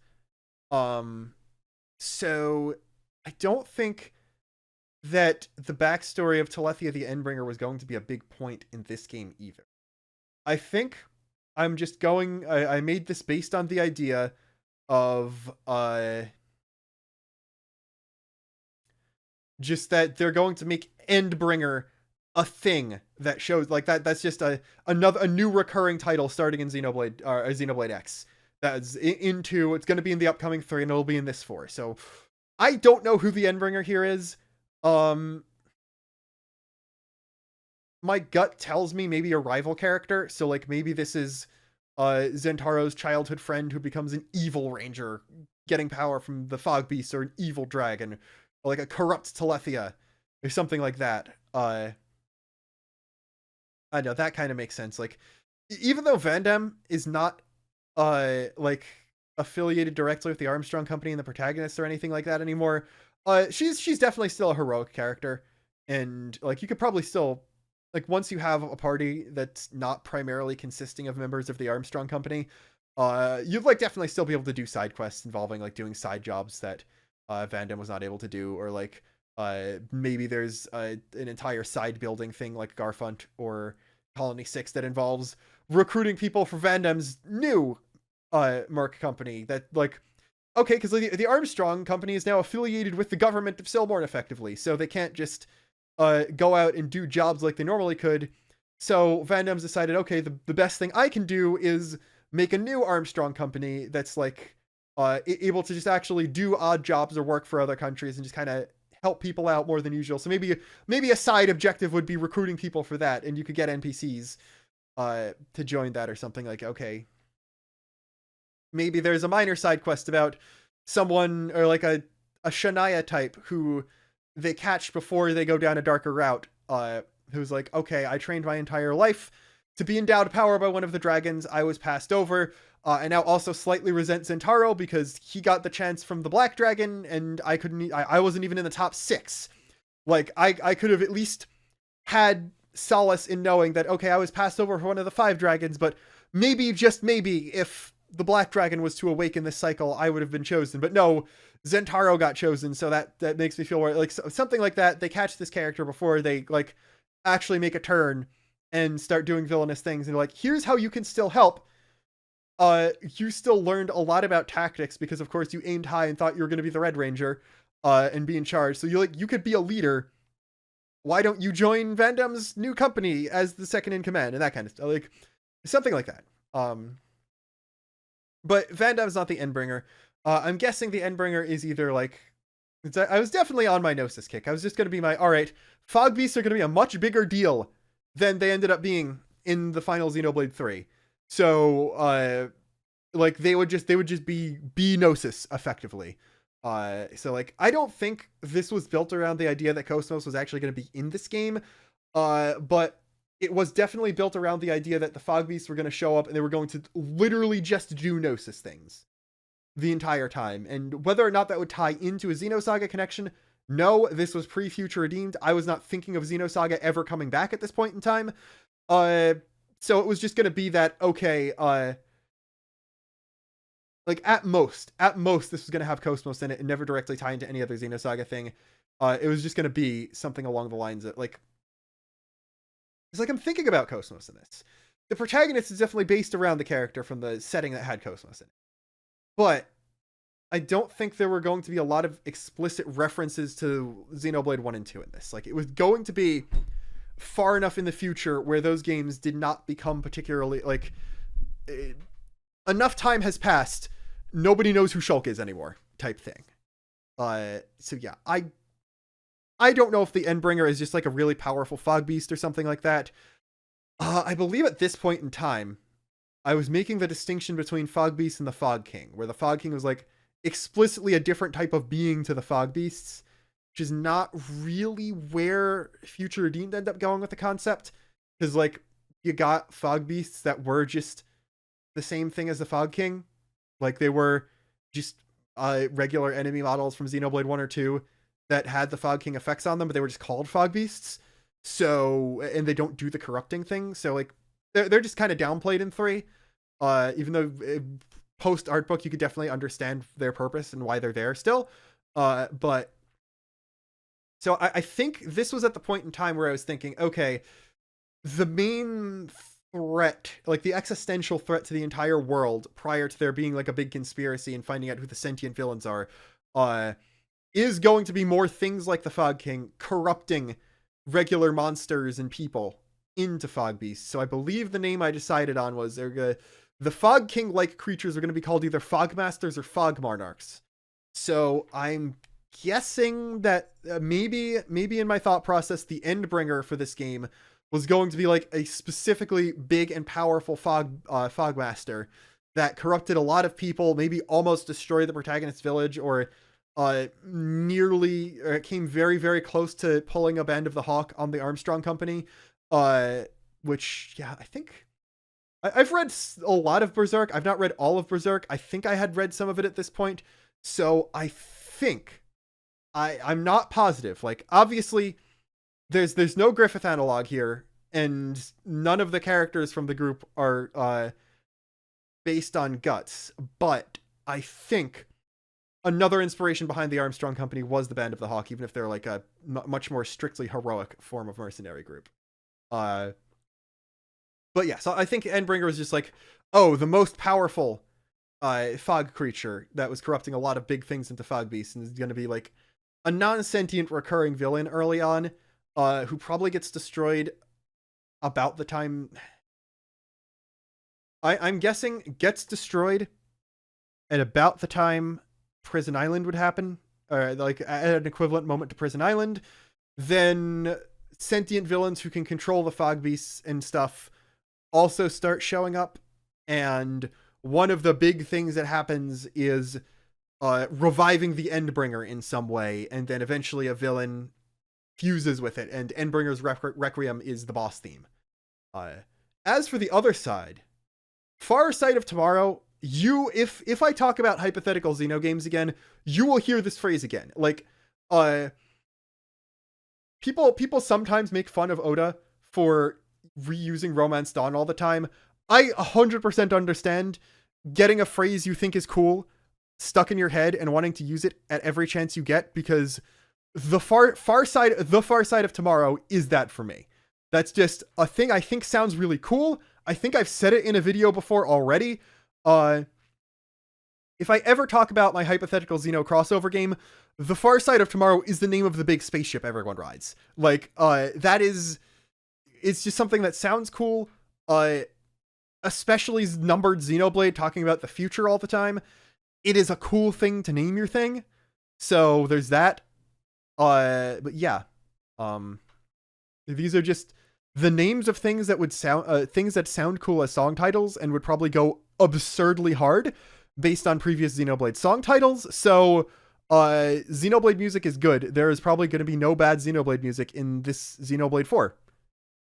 So I don't think that the backstory of Telethia the Endbringer was going to be a big point in this game either. I think I'm just going, I made this based on the idea of just that they're going to make Endbringer a thing that shows like that. That's just a new recurring title starting in Xenoblade or Xenoblade X. That's into, it's going to be in the upcoming 3 and it'll be in this 4. So I don't know who the Endbringer here is. My gut tells me maybe a rival character. So like maybe this is Zentaro's childhood friend who becomes an evil ranger, getting power from the Fog Beast, or an evil dragon, or like a corrupt Telethia or something like that. I know that kind of makes sense. Like, even though Vandam is not like affiliated directly with the Armstrong Company and the protagonist or anything like that anymore, she's definitely still a heroic character, and like you could probably still, like, once you have a party that's not primarily consisting of members of the Armstrong Company, you'd like definitely still be able to do side quests involving like doing side jobs that Vandam was not able to do, or like maybe there's an entire side building thing like Garfunt or Colony 6 that involves recruiting people for Vandam's new Merc company that, like, okay, because the Armstrong Company is now affiliated with the government of Silborn effectively, so they can't just go out and do jobs like they normally could. So Vandam's decided, okay, the best thing I can do is make a new Armstrong Company that's like able to just actually do odd jobs or work for other countries and just kind of help people out more than usual. So maybe a side objective would be recruiting people for that, and you could get NPCs to join that or something. Like, okay, maybe there's a minor side quest about someone, or like a Shania type who they catch before they go down a darker route, who's like, okay, I trained my entire life to be endowed power by one of the dragons. I was passed over. And now also slightly resent Zentaro because he got the chance from the black dragon and I wasn't even in the top 6. Like, I could have at least had solace in knowing that, okay, I was passed over for one of the 5 dragons, but maybe, just maybe, if the black dragon was to awaken this cycle, I would have been chosen. But no, Zentaro got chosen, so that makes me feel like something like that. They catch this character before they like actually make a turn and start doing villainous things, and they're like, here's how you can still help. You still learned a lot about tactics because, of course, you aimed high and thought you were going to be the Red Ranger, and be in charge. So you could be a leader. Why don't you join Van Damme's new company as the second in command and that kind of stuff, like something like that. But Van Damme's not the Endbringer. I'm guessing the Endbringer is either like, I was definitely on my Gnosis kick. I was just going to be all right, Fog Beasts are going to be a much bigger deal than they ended up being in the final Xenoblade 3. So, like they would just be Gnosis effectively. So like, I don't think this was built around the idea that Cosmos was actually going to be in this game. But it was definitely built around the idea that the Fog Beasts were going to show up and they were going to literally just do Gnosis things the entire time. And whether or not that would tie into a Xenosaga connection, no, this was pre-Future Redeemed. I was not thinking of Xenosaga ever coming back at this point in time. So it was just going to be that, okay, like at most, this was going to have Cosmos in it and never directly tie into any other Xenosaga thing. It was just going to be something along the lines of like, it's like I'm thinking about Cosmos in this. The protagonist is definitely based around the character from the setting that had Cosmos in it. But I don't think there were going to be a lot of explicit references to Xenoblade 1 and 2 in this. Like, it was going to be far enough in the future where those games did not become particularly, like, enough time has passed, nobody knows who Shulk is anymore, type thing. So yeah, I don't know if the Endbringer is just like a really powerful Fog Beast or something like that. I believe at this point in time, I was making the distinction between Fog Beast and the Fog King, where the Fog King was like explicitly a different type of being to the Fog Beasts, which is not really where Future Redeemed ended up going with the concept. Because like, you got Fog Beasts that were just the same thing as the Fog King. Like, they were just regular enemy models from Xenoblade 1 or 2 that had the Fog King effects on them, but they were just called Fog Beasts. So, and they don't do the corrupting thing. So like, they're just kind of downplayed in 3. Even though post art book, you could definitely understand their purpose and why they're there still. But so I think this was at the point in time where I was thinking, okay, the main threat, like the existential threat to the entire world prior to there being like a big conspiracy and finding out who the sentient villains are, is going to be more things like the Fog King corrupting regular monsters and people into Fog Beasts. So I believe the name I decided on was the Fog King-like creatures are going to be called either Fog Masters or Fog Monarchs. So I'm guessing that maybe in my thought process, the Endbringer for this game was going to be like a specifically big and powerful Fog Master that corrupted a lot of people, maybe almost destroyed the protagonist's village, or came very, very close to pulling a Band of the Hawk on the Armstrong Company. Which, yeah, I think I've read a lot of Berserk. I've not read all of Berserk. I think I had read some of it at this point. So I think I'm not positive. Like, obviously there's no Griffith analog here, and none of the characters from the group are based on Guts, but I think another inspiration behind the Armstrong Company was the Band of the Hawk, even if they're like a much more strictly heroic form of mercenary group. But yeah, so I think Endbringer was just like, oh, the most powerful fog creature that was corrupting a lot of big things into Fog Beasts, and is going to be like a non-sentient recurring villain early on, who probably gets destroyed about the time. I'm guessing gets destroyed at about the time Prison Island would happen, or like at an equivalent moment to Prison Island. Then sentient villains who can control the Fog Beasts and stuff also start showing up, and one of the big things that happens is reviving the Endbringer in some way, and then eventually a villain fuses with it, and Endbringer's Requiem is the boss theme. As for the other side, Far Side of Tomorrow, if I talk about hypothetical Xeno games again, you will hear this phrase again. Like, people sometimes make fun of Oda for reusing Romance Dawn all the time. I 100% understand getting a phrase you think is cool stuck in your head and wanting to use it at every chance you get, because the far side of Tomorrow is that for me. That's just a thing I think sounds really cool. I think I've said it in a video before already. If I ever talk about my hypothetical Xeno crossover game, the Far Side of Tomorrow is the name of the big spaceship everyone rides. Like, it's just something that sounds cool. Especially numbered Xenoblade talking about the future all the time. It is a cool thing to name your thing. So there's that. But yeah. These are just the names of things that would sound cool as song titles and would probably go absurdly hard based on previous Xenoblade song titles. So Xenoblade music is good. There is probably going to be no bad Xenoblade music in this Xenoblade 4.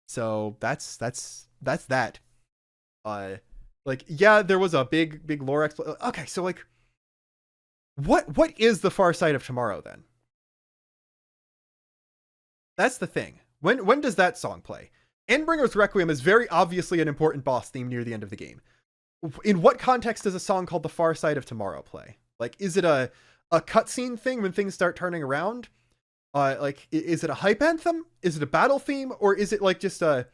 So that's that. Like, yeah, there was a big lore okay, so like, what is the Far Side of Tomorrow then? That's the thing. When does that song play? Endbringer's Requiem is very obviously an important boss theme near the end of the game. In what context does a song called The Far Side of Tomorrow play? Like, is it a cutscene thing when things start turning around? Like, is it a hype anthem? Is it a battle theme? Or is it like just a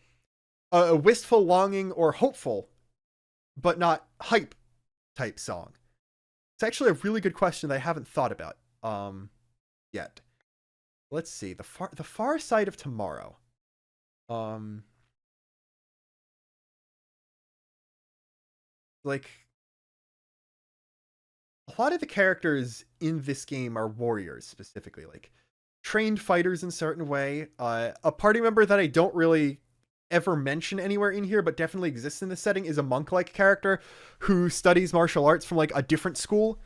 wistful longing or hopeful, but not hype type song? It's actually a really good question that I haven't thought about yet. Let's see. The Far Side of Tomorrow. Like, a lot of the characters in this game are warriors, specifically, like trained fighters in a certain way. A party member that I don't really ever mention anywhere in here, but definitely exists in this setting, is a monk-like character who studies martial arts from like a different school.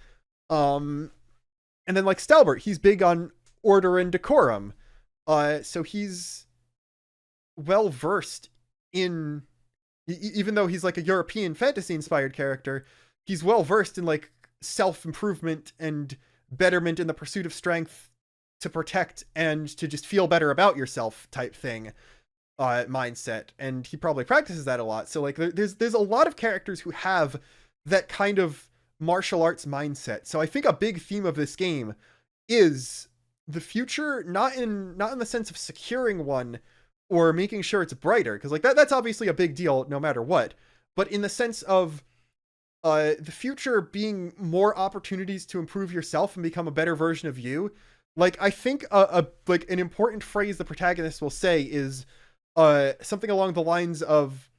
And then like Stalbert, he's big on order and decorum. So he's well versed in, even though he's like a European fantasy inspired character, he's well versed in like self-improvement and betterment in the pursuit of strength to protect and to just feel better about yourself type thing mindset. And he probably practices that a lot. So like there's a lot of characters who have that kind of martial arts mindset. So I think a big theme of this game is the future, not in the sense of securing one or making sure it's brighter, because like that's obviously a big deal no matter what, but in the sense of the future being more opportunities to improve yourself and become a better version of you. Like, I think like an important phrase the protagonist will say is something along the lines of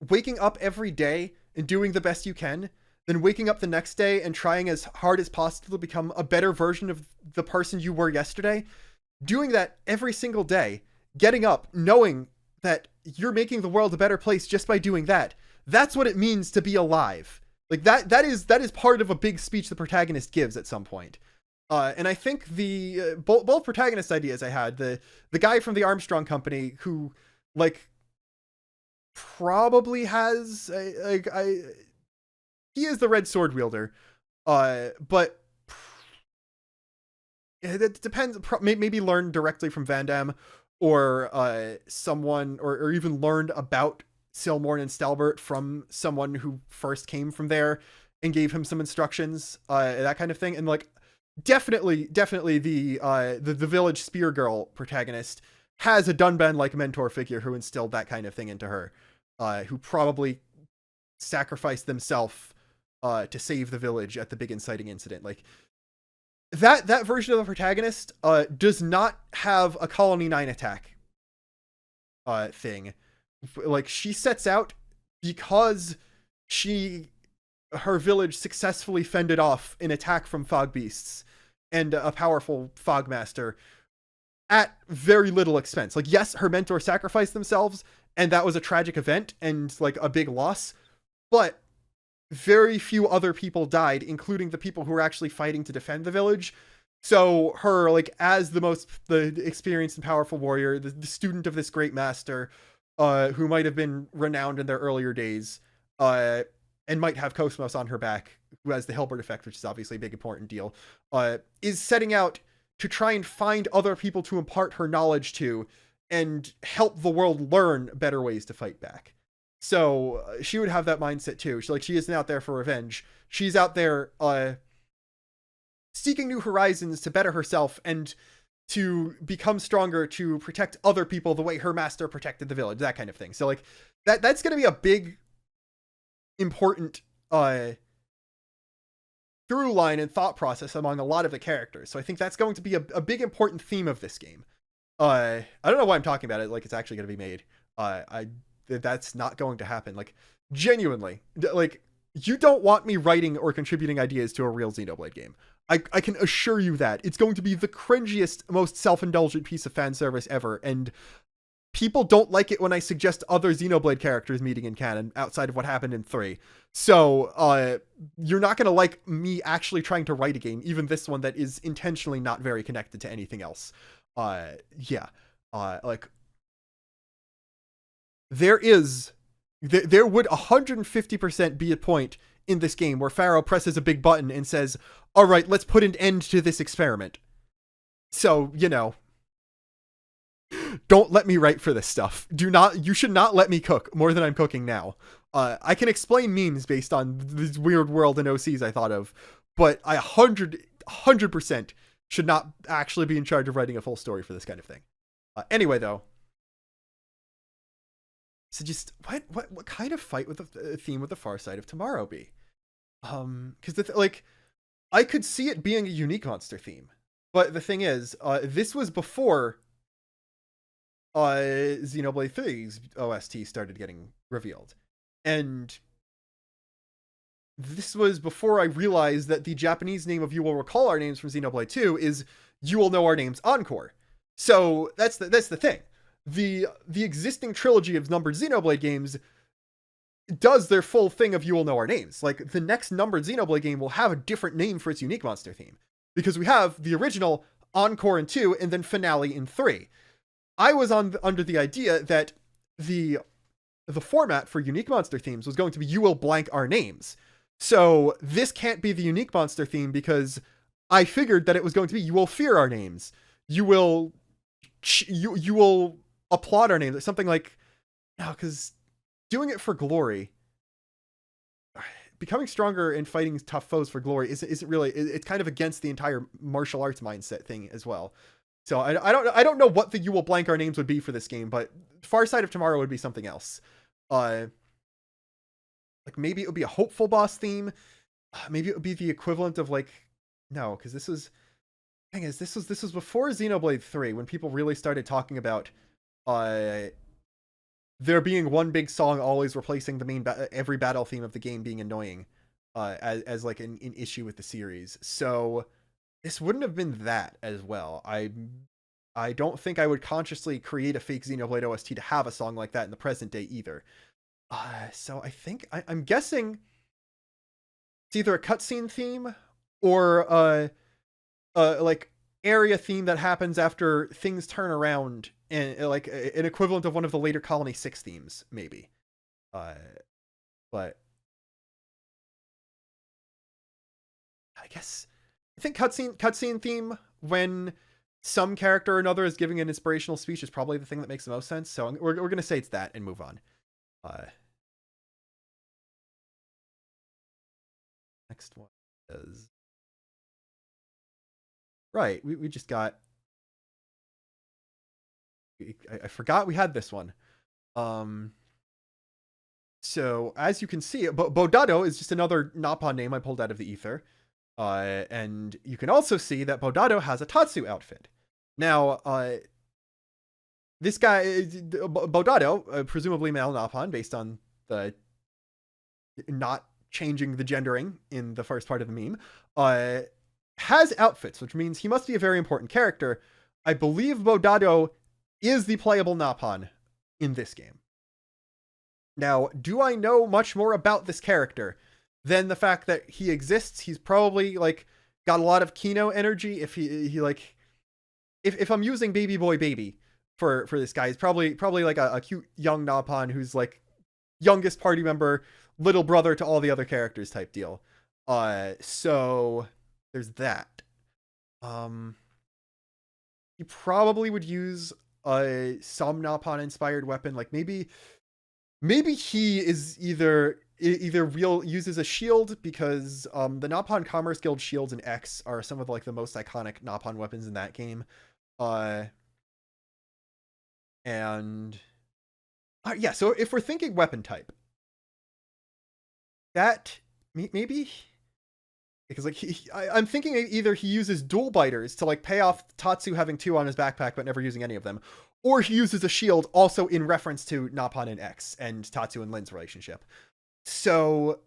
waking up every day and doing the best you can, then waking up the next day and trying as hard as possible to become a better version of the person you were yesterday. Doing that every single day, getting up, knowing that you're making the world a better place just by doing that. That's what it means to be alive. Like that is part of a big speech the protagonist gives at some point. And I think the both protagonist ideas I had, the guy from the Armstrong Company who like probably has he is the red sword wielder, but it depends. Maybe learned directly from Van Damme, or someone, or even learned about Silmorn and Stalbert from someone who first came from there and gave him some instructions, that kind of thing. And like definitely the village spear girl protagonist has a Dunban like mentor figure who instilled that kind of thing into her, who probably sacrificed themselves to save the village at the big inciting incident. Like that version of the protagonist does not have a Colony 9 attack thing. Like, she sets out because her village successfully fended off an attack from fog beasts and a powerful fog master at very little expense. Like, yes, her mentor sacrificed themselves, and that was a tragic event and like a big loss, but very few other people died, including the people who were actually fighting to defend the village. So her, like, as the experienced and powerful warrior, the student of this great master, who might have been renowned in their earlier days, and might have Cosmos on her back, who has the Hilbert effect, which is obviously a big important deal, is setting out to try and find other people to impart her knowledge to and help the world learn better ways to fight back. So she would have that mindset too. She isn't out there for revenge. She's out there seeking new horizons to better herself and to become stronger, to protect other people the way her master protected the village, that kind of thing. So like that's going to be a big important through line and thought process among a lot of the characters. So I think that's going to be a big important theme of this game. I don't know why I'm talking about it like it's actually going to be made. That's not going to happen. Like, genuinely, like, you don't want me writing or contributing ideas to a real Xenoblade game. I can assure you that. It's going to be the cringiest, most self-indulgent piece of fan service ever, and people don't like it when I suggest other Xenoblade characters meeting in canon outside of what happened in 3. So, you're not going to like me actually trying to write a game, even this one that is intentionally not very connected to anything else. Yeah. Like, there would 150% be a point in this game where Pharaoh presses a big button and says, all right, let's put an end to this experiment. So, you know, don't let me write for this stuff. You should not let me cook more than I'm cooking now. I can explain memes based on this weird world and OCs I thought of, but I 100% should not actually be in charge of writing a full story for this kind of thing. Anyway, though, so just what kind of fight would the theme of the Far Side of Tomorrow be? Because like, I could see it being a unique monster theme, but the thing is, this was before Xenoblade 3's OST started getting revealed, and this was before I realized that the Japanese name of You Will Recall Our Names from Xenoblade 2 is You Will Know Our Names Encore. So that's the thing. The existing trilogy of numbered Xenoblade games does their full thing of You Will Know Our Names. Like, the next numbered Xenoblade game will have a different name for its unique monster theme, because we have the original, Encore in 2, and then Finale in 3. I was under the idea that the format for unique monster themes was going to be You Will Blank Our Names. So this can't be the unique monster theme, because I figured that it was going to be You Will Fear Our Names. You will applaud our names. Something like, no, because doing it for glory, becoming stronger and fighting tough foes for glory isn't really, it's kind of against the entire martial arts mindset thing as well. So I don't know what the You Will Blank Our Names would be for this game, but Far Side of Tomorrow would be something else. Like, maybe it would be a hopeful boss theme. Maybe it would be the equivalent of, like, no, because this was before Xenoblade 3, when people really started talking about there being one big song always replacing the main every battle theme of the game being annoying, as like an issue with the series. So this wouldn't have been that as well. I don't think I would consciously create a fake Xenoblade OST to have a song like that in the present day either. So I think I'm guessing it's either a cutscene theme or like area theme that happens after things turn around, and like an equivalent of one of the later Colony 6 themes, maybe. But I think cutscene theme when some character or another is giving an inspirational speech is probably the thing that makes the most sense. So we're gonna say it's that and move on. Next one is right. We just got. I forgot we had this one. So as you can see, Bodado is just another Nappa name I pulled out of the ether. And you can also see that Bodado has a Tatsu outfit. Now, this guy, Bodado, presumably male Nappan, based on the not changing the gendering in the first part of the meme, has outfits, which means he must be a very important character. I believe Bodado is the playable Nappan in this game. Now, do I know much more about this character than the fact that he exists? He's probably, like, got a lot of Kino energy. If he like, if I'm using baby boy baby for this guy, he's probably like a cute young Napon who's like youngest party member, little brother to all the other characters type deal. So there's that. He probably would use some Napon inspired weapon, like maybe he is either real uses a shield, because the Napon Commerce Guild shields in X are some of like the most iconic Napon weapons in that game. And yeah, so if we're thinking weapon type, that maybe, because like I'm thinking either he uses dual biters to like pay off Tatsu having 2 on his backpack but never using any of them, or he uses a shield also in reference to Napon and X and Tatsu and Lin's relationship. So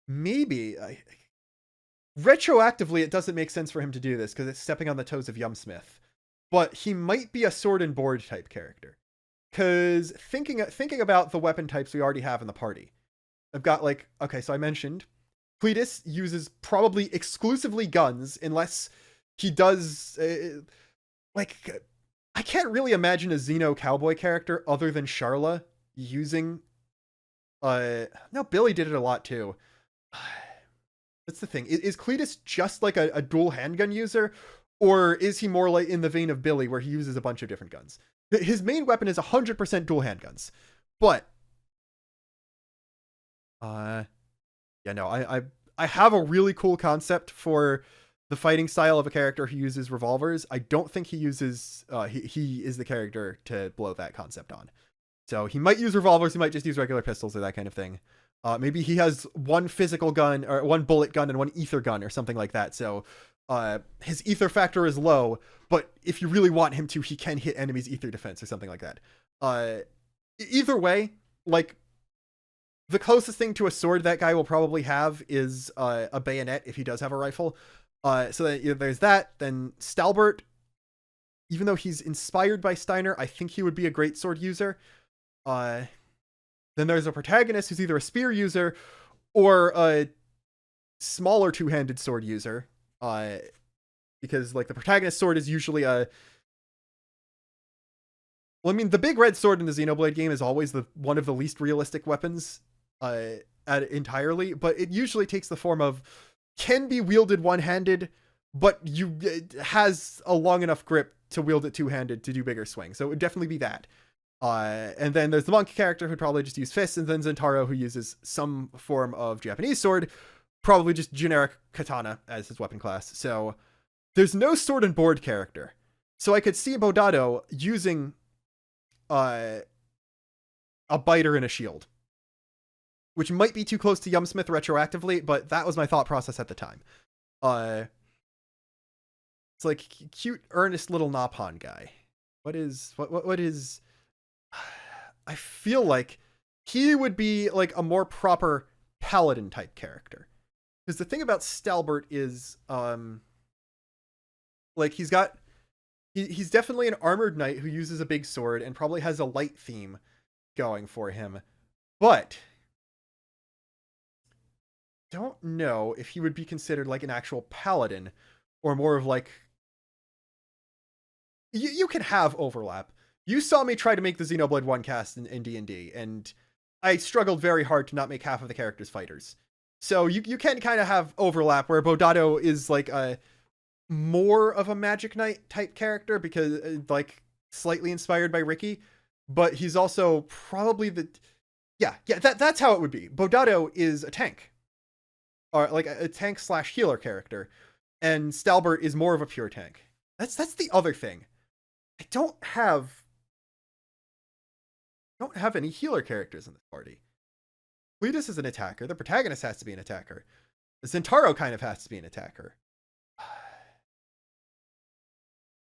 maybe retroactively it doesn't make sense for him to do this because it's stepping on the toes of Yumsmith, but he might be a sword and board type character. Because thinking about the weapon types we already have in the party, I've got like, okay, so I mentioned Cletus uses probably exclusively guns unless he does like, I can't really imagine a Xeno cowboy character other than Charla using no, Billy did it a lot too. That's the thing. Is Cletus just like a dual handgun user, or is he more like in the vein of Billy where he uses a bunch of different guns? His main weapon is 100% dual handguns, but yeah, no, I have a really cool concept for the fighting style of a character who uses revolvers. I don't think he uses he is the character to blow that concept on. So he might use revolvers, he might just use regular pistols or that kind of thing. Maybe he has one physical gun or one bullet gun and one ether gun or something like that. So his ether factor is low, but if you really want him to, he can hit enemies' ether defense or something like that. Either way, like, the closest thing to a sword that guy will probably have is a bayonet if he does have a rifle. So that, there's that. Then Stalbert, even though he's inspired by Steiner, I think he would be a great sword user. Then there's a protagonist who's either a spear user or a smaller two-handed sword user. Because like the protagonist sword is usually well, I mean, the big red sword in the Xenoblade game is always one of the least realistic weapons entirely, but it usually takes the form of can be wielded one-handed, but it has a long enough grip to wield it two-handed to do bigger swings. So it would definitely be that. And then there's the monk character who'd probably just use fists, and then Zentaro, who uses some form of Japanese sword, probably just generic katana as his weapon class. So there's no sword and board character. So I could see Bodado using a biter and a shield, which might be too close to Yumsmith retroactively, but that was my thought process at the time. It's like cute, earnest little Napon guy. What is I feel like he would be like a more proper paladin type character. Because the thing about Stalbert is, like he's definitely an armored knight who uses a big sword and probably has a light theme going for him. But don't know if he would be considered like an actual paladin or more of like, you can have overlap. You saw me try to make the Xenoblade 1 cast in D&D, and I struggled very hard to not make half of the characters fighters. So you can kind of have overlap where Bodado is like a more of a Magic Knight type character because like slightly inspired by Ricky, but he's also probably that's how it would be. Bodado is a tank, or like a tank / healer character, and Stalbert is more of a pure tank. That's the other thing. I don't have any healer characters in this party. Cletus is an attacker. The protagonist has to be an attacker. Zentaro kind of has to be an attacker.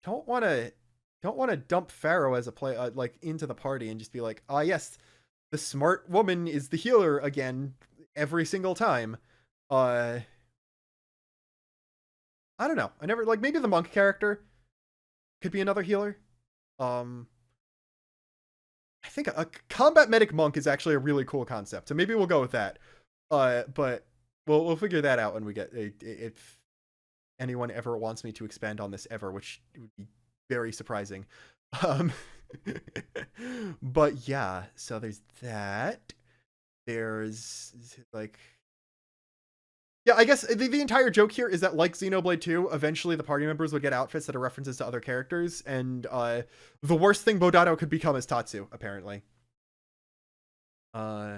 Don't want to dump Pharaoh as a play like into the party and just be like, yes, the smart woman is the healer again every single time. I don't know. I never like, maybe the monk character could be another healer. I think a combat medic monk is actually a really cool concept, so maybe we'll go with that. But we'll figure that out when we get if anyone ever wants me to expand on this ever, which would be very surprising. Um, but yeah, so there's that. There's like, yeah, I guess the entire joke here is that, like Xenoblade 2, eventually the party members would get outfits that are references to other characters, and the worst thing Bodado could become is Tatsu, apparently. Like,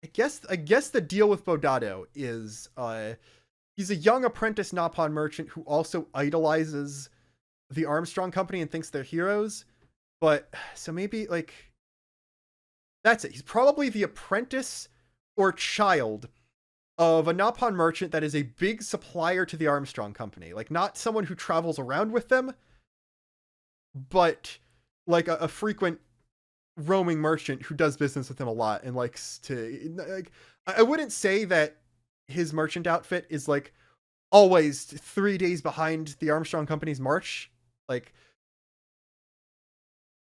I guess the deal with Bodado is he's a young apprentice Napon merchant who also idolizes the Armstrong Company and thinks they're heroes. But so maybe like that's it. He's probably the apprentice or child of a Napon merchant that is a big supplier to the Armstrong Company. Like, not someone who travels around with them, but like a frequent roaming merchant who does business with them a lot and likes to, like, I wouldn't say that his merchant outfit is like always 3 days behind the Armstrong Company's march. Like,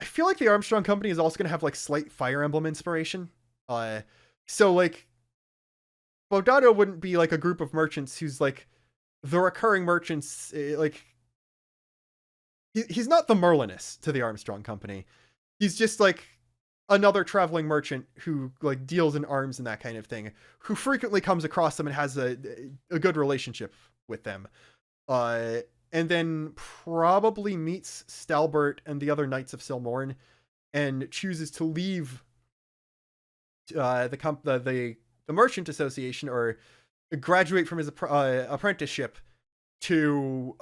I feel like the Armstrong Company is also going to have like slight Fire Emblem inspiration. So like Bodado wouldn't be like a group of merchants who's like the recurring merchants. Like, he's not the Merlinus to the Armstrong Company. He's just like another traveling merchant who like deals in arms and that kind of thing, who frequently comes across them and has a good relationship with them. And then probably meets Stalbert and the other Knights of Silmorn and chooses to leave the Merchant Association, or graduate from his apprenticeship to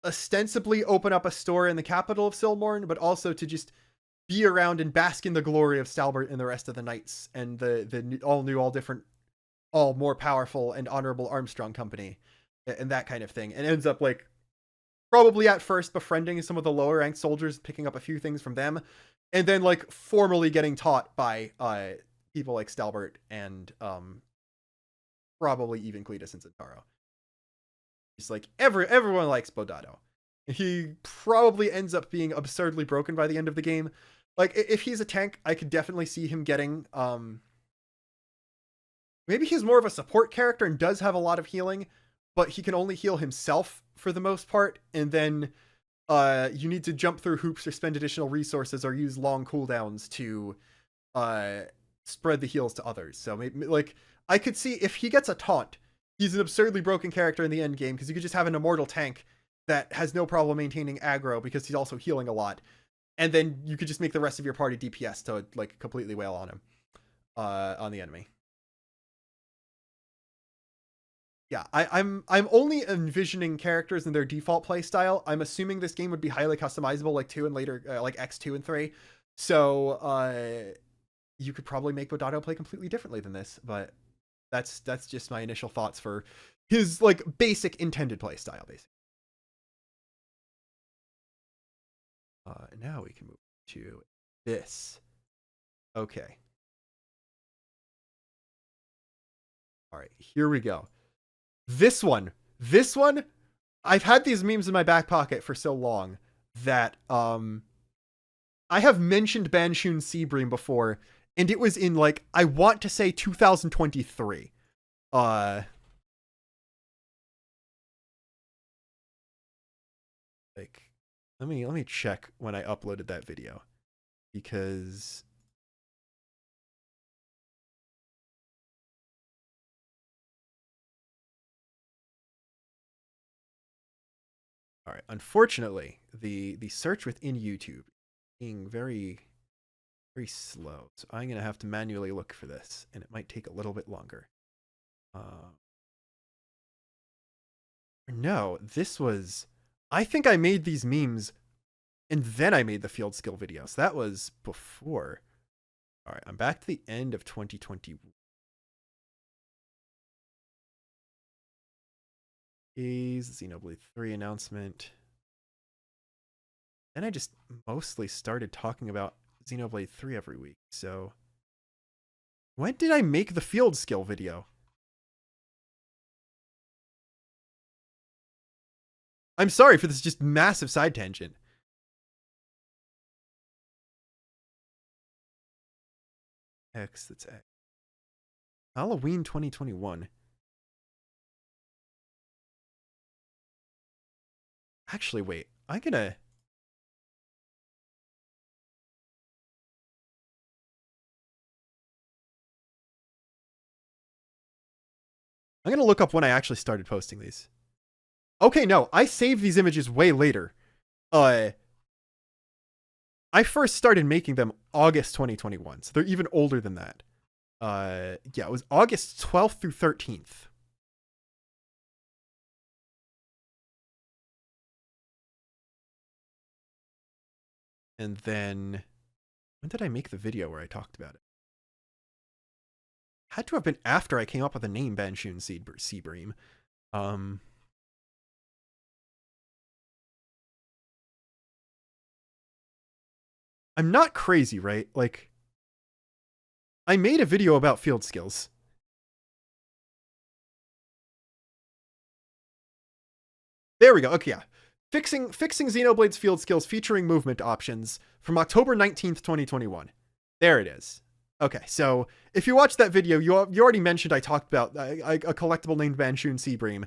ostensibly open up a store in the capital of Silmorn, but also to just be around and bask in the glory of Stalbert and the rest of the knights and the all new, all different, all more powerful and honorable Armstrong Company and that kind of thing. And ends up like probably at first befriending some of the lower ranked soldiers, picking up a few things from them, and then like formally getting taught by people like Stalbert and probably even Cletus and Zentaro. It's like everyone likes Bodado. He probably ends up being absurdly broken by the end of the game. Like, if he's a tank, I could definitely see him getting maybe he's more of a support character and does have a lot of healing, but he can only heal himself for the most part, and then you need to jump through hoops or spend additional resources or use long cooldowns to spread the heals to others. So maybe, like, I could see if he gets a taunt, he's an absurdly broken character in the end game, because you could just have an immortal tank that has no problem maintaining aggro because he's also healing a lot, and then you could just make the rest of your party DPS to like completely wail on him, on the enemy. Yeah, I'm only envisioning characters in their default playstyle. I'm assuming this game would be highly customizable, like 2 and later, like X2 and 3. So you could probably make Bodado play completely differently than this, but that's just my initial thoughts for his like basic intended playstyle, basically. Now we can move to this. Okay. All right, here we go. This one, I've had these memes in my back pocket for so long that I have mentioned Banshun Seabream before, and it was in like, I want to say 2023. Like, let me check when I uploaded that video, because all right, unfortunately, the search within YouTube being very slow, so I'm gonna have to manually look for this, and it might take a little bit longer. No, this was, I think I made these memes and then I made the field skill videos. That was before. All right, I'm back to the end of 2020. Xenoblade 3 announcement. Then I just mostly started talking about Xenoblade 3 every week. So when did I make the field skill video? I'm sorry for this just massive side tangent. X, that's X. Halloween 2021. Actually, wait. I'm gonna look up when I actually started posting these. Okay, no, I saved these images way later. I first started making them August 2021, so they're even older than that. Yeah, it was August 12th through 13th. And then, when did I make the video where I talked about it? Had to have been after I came up with the name Banshun Seabream. I'm not crazy, right? Like, I made a video about field skills. There we go. Okay, yeah. Fixing Xenoblade's field skills featuring movement options from October 19th, 2021. There it is. Okay, so if you watched that video, you already mentioned I talked about a collectible named Banshun Seabream,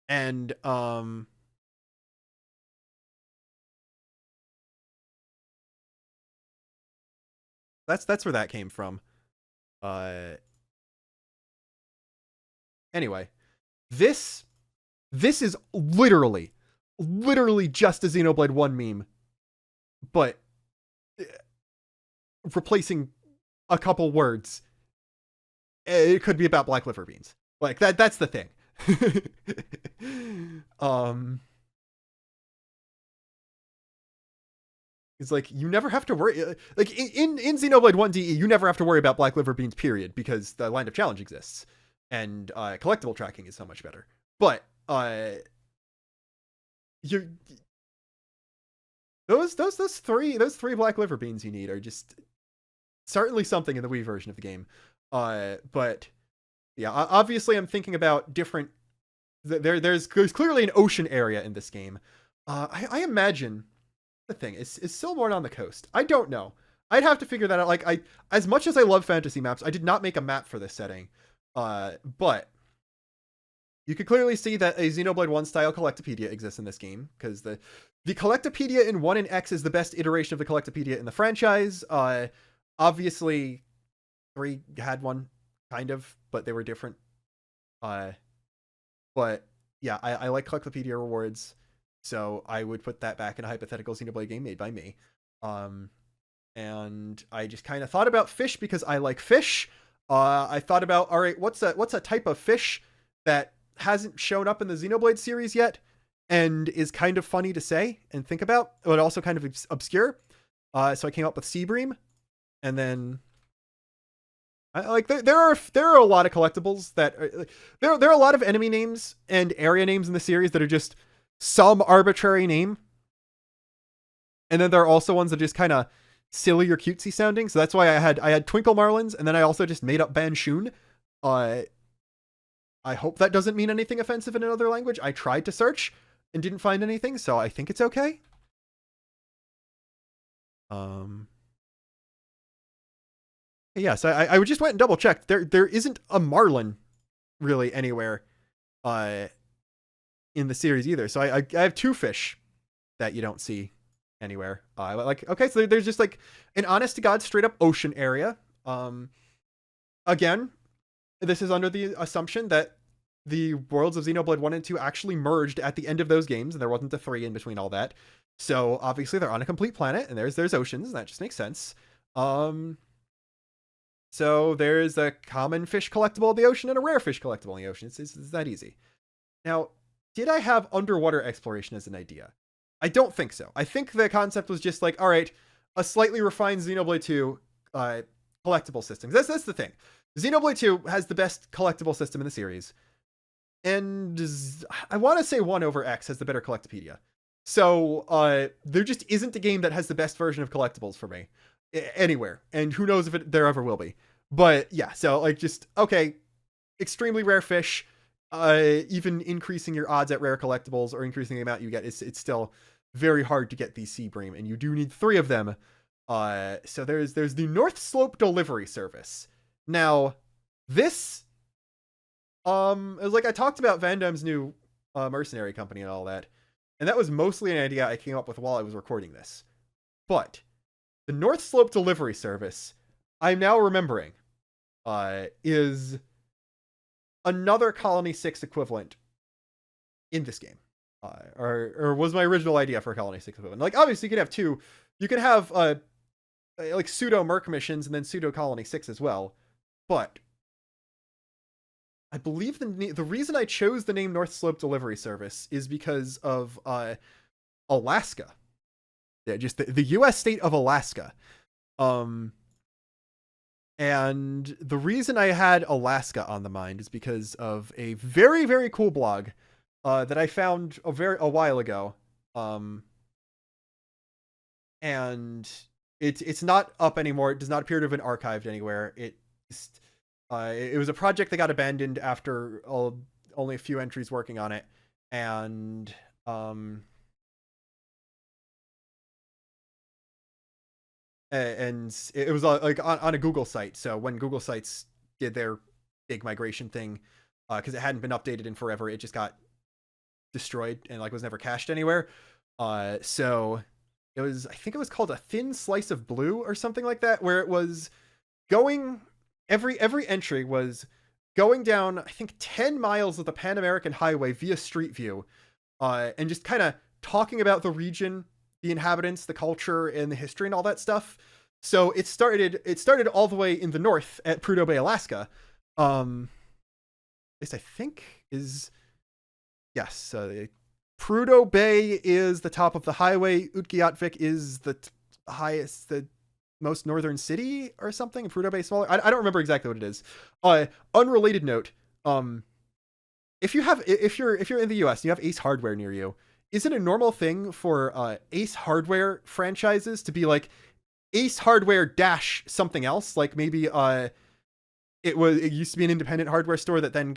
and that's where that came from. Anyway, this is literally just a Xenoblade 1 meme, but replacing a couple words. It could be about black liver beans. Like that's the thing. It's like you never have to worry. Like in Xenoblade 1 DE, you never have to worry about black liver beans, period, because the line of challenge exists, and collectible tracking is so much better. But you those three black liver beans you need are just certainly something in the Wii version of the game. But yeah, obviously I'm thinking about different. There's clearly an ocean area in this game. I imagine the thing is Silborn on the coast. I don't know. I'd have to figure that out. Like as much as I love fantasy maps, I did not make a map for this setting. But you could clearly see that a Xenoblade 1 style Collectopedia exists in this game, because the Collectopedia in 1 and X is the best iteration of the Collectopedia in the franchise. Obviously 3 had one, kind of, but they were different. But yeah, I like Collectopedia rewards, so I would put that back in a hypothetical Xenoblade game made by me. And I just kind of thought about fish because I like fish. I thought about, all right, what's a type of fish that hasn't shown up in the Xenoblade series yet and is kind of funny to say and think about, but also kind of obscure. So I came up with Seabream, and then there are a lot of collectibles that there are a lot of enemy names and area names in the series that are just some arbitrary name, and then there are also ones that are just kind of silly or cutesy sounding. So that's why I had Twinkle Marlins, and then I also just made up Banshun. I hope that doesn't mean anything offensive in another language. I tried to search and didn't find anything, so I think it's okay. Yes, I just went and double checked. There isn't a Marlin really anywhere in the series either. So I have 2 fish that you don't see anywhere. Okay, so there's just like an honest to God straight up ocean area. Again, this is under the assumption that the worlds of Xenoblade 1 and 2 actually merged at the end of those games, and there wasn't a 3 in between all that. So obviously they're on a complete planet, and there's oceans, and that just makes sense. So there's a common fish collectible in the ocean and a rare fish collectible in the ocean. It's that easy. Now, did I have underwater exploration as an idea? I don't think so. I think the concept was just like, all right, a slightly refined Xenoblade 2 collectible system. That's the thing. Xenoblade 2 has the best collectible system in the series. And I want to say 1 over X has the better Collectopedia. So there just isn't a game that has the best version of collectibles for me anywhere. And who knows if there ever will be. But yeah, so like just, okay, extremely rare fish. Even increasing your odds at rare collectibles or increasing the amount you get, it's still very hard to get these Seabream, and you do need 3 of them. So there's the North Slope delivery service. Now, this It was like I talked about Van Damme's new mercenary company and all that, and that was mostly an idea I came up with while I was recording this. But the North Slope delivery service, I'm now remembering, is another Colony 6 equivalent in this game. Or was my original idea for Colony 6 equivalent. Like, obviously, you could have two. You could have, like, pseudo-merc missions and then pseudo-Colony 6 as well. But I believe the reason I chose the name North Slope Delivery Service is because of Alaska. Yeah, just the U.S. state of Alaska. And the reason I had Alaska on the mind is because of a very, very cool blog that I found a while ago. And it's not up anymore. It does not appear to have been archived anywhere. It was a project that got abandoned after only a few entries working on it, and it was like on a Google site. So when Google sites did their big migration thing, because it hadn't been updated in forever, it just got destroyed and like was never cached anywhere. So it was, I think it was called A Thin Slice of Blue or something like that, where it was going, every entry was going down, I think 10 miles of the Pan American Highway via Street View, and just kind of talking about the region, the inhabitants, the culture, and the history and all that stuff. So it started all the way in the north at Prudhoe Bay, Alaska. This I think is, yes, Prudhoe Bay is the top of the highway. Utqiagvik is the highest, the most northern city or something. Prudhoe Bay smaller. I don't remember exactly what it is. Unrelated note. If you're in the US, and you have Ace Hardware near you. Is it a normal thing for Ace Hardware franchises to be like Ace Hardware dash something else? Like maybe it used to be an independent hardware store that then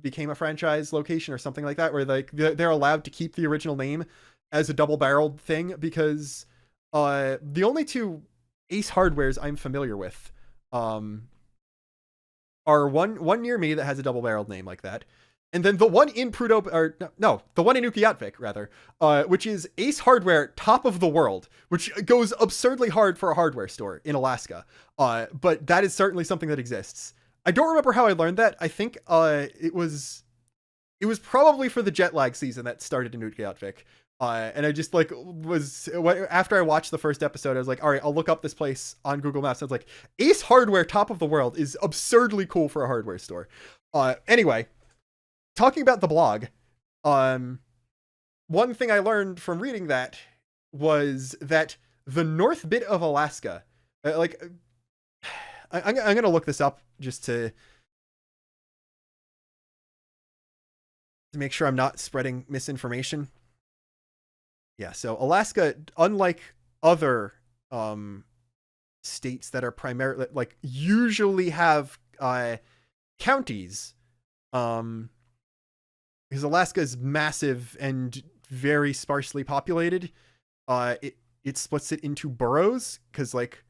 became a franchise location or something like that, where like they're allowed to keep the original name as a double-barreled thing, because the only two Ace Hardwares I'm familiar with are one near me that has a double-barreled name like that, and then the one in Prudhoe, or no, the one in Utqiagvik rather, which is Ace Hardware Top of the World, which goes absurdly hard for a hardware store in Alaska. But that is certainly something that exists. I don't remember how I learned that. I think it was probably for the jet lag season that started in Utqiagvik. And I just like after I watched the first episode, I was like, all right, I'll look up this place on Google Maps. And I was like, Ace Hardware Top of the World is absurdly cool for a hardware store. Anyway, talking about the blog, one thing I learned from reading that was that the north bit of Alaska, I'm going to look this up just to make sure I'm not spreading misinformation. Yeah, so Alaska, unlike other states that are primarily, like, usually have counties, because Alaska is massive and very sparsely populated, it splits it into boroughs, because, like,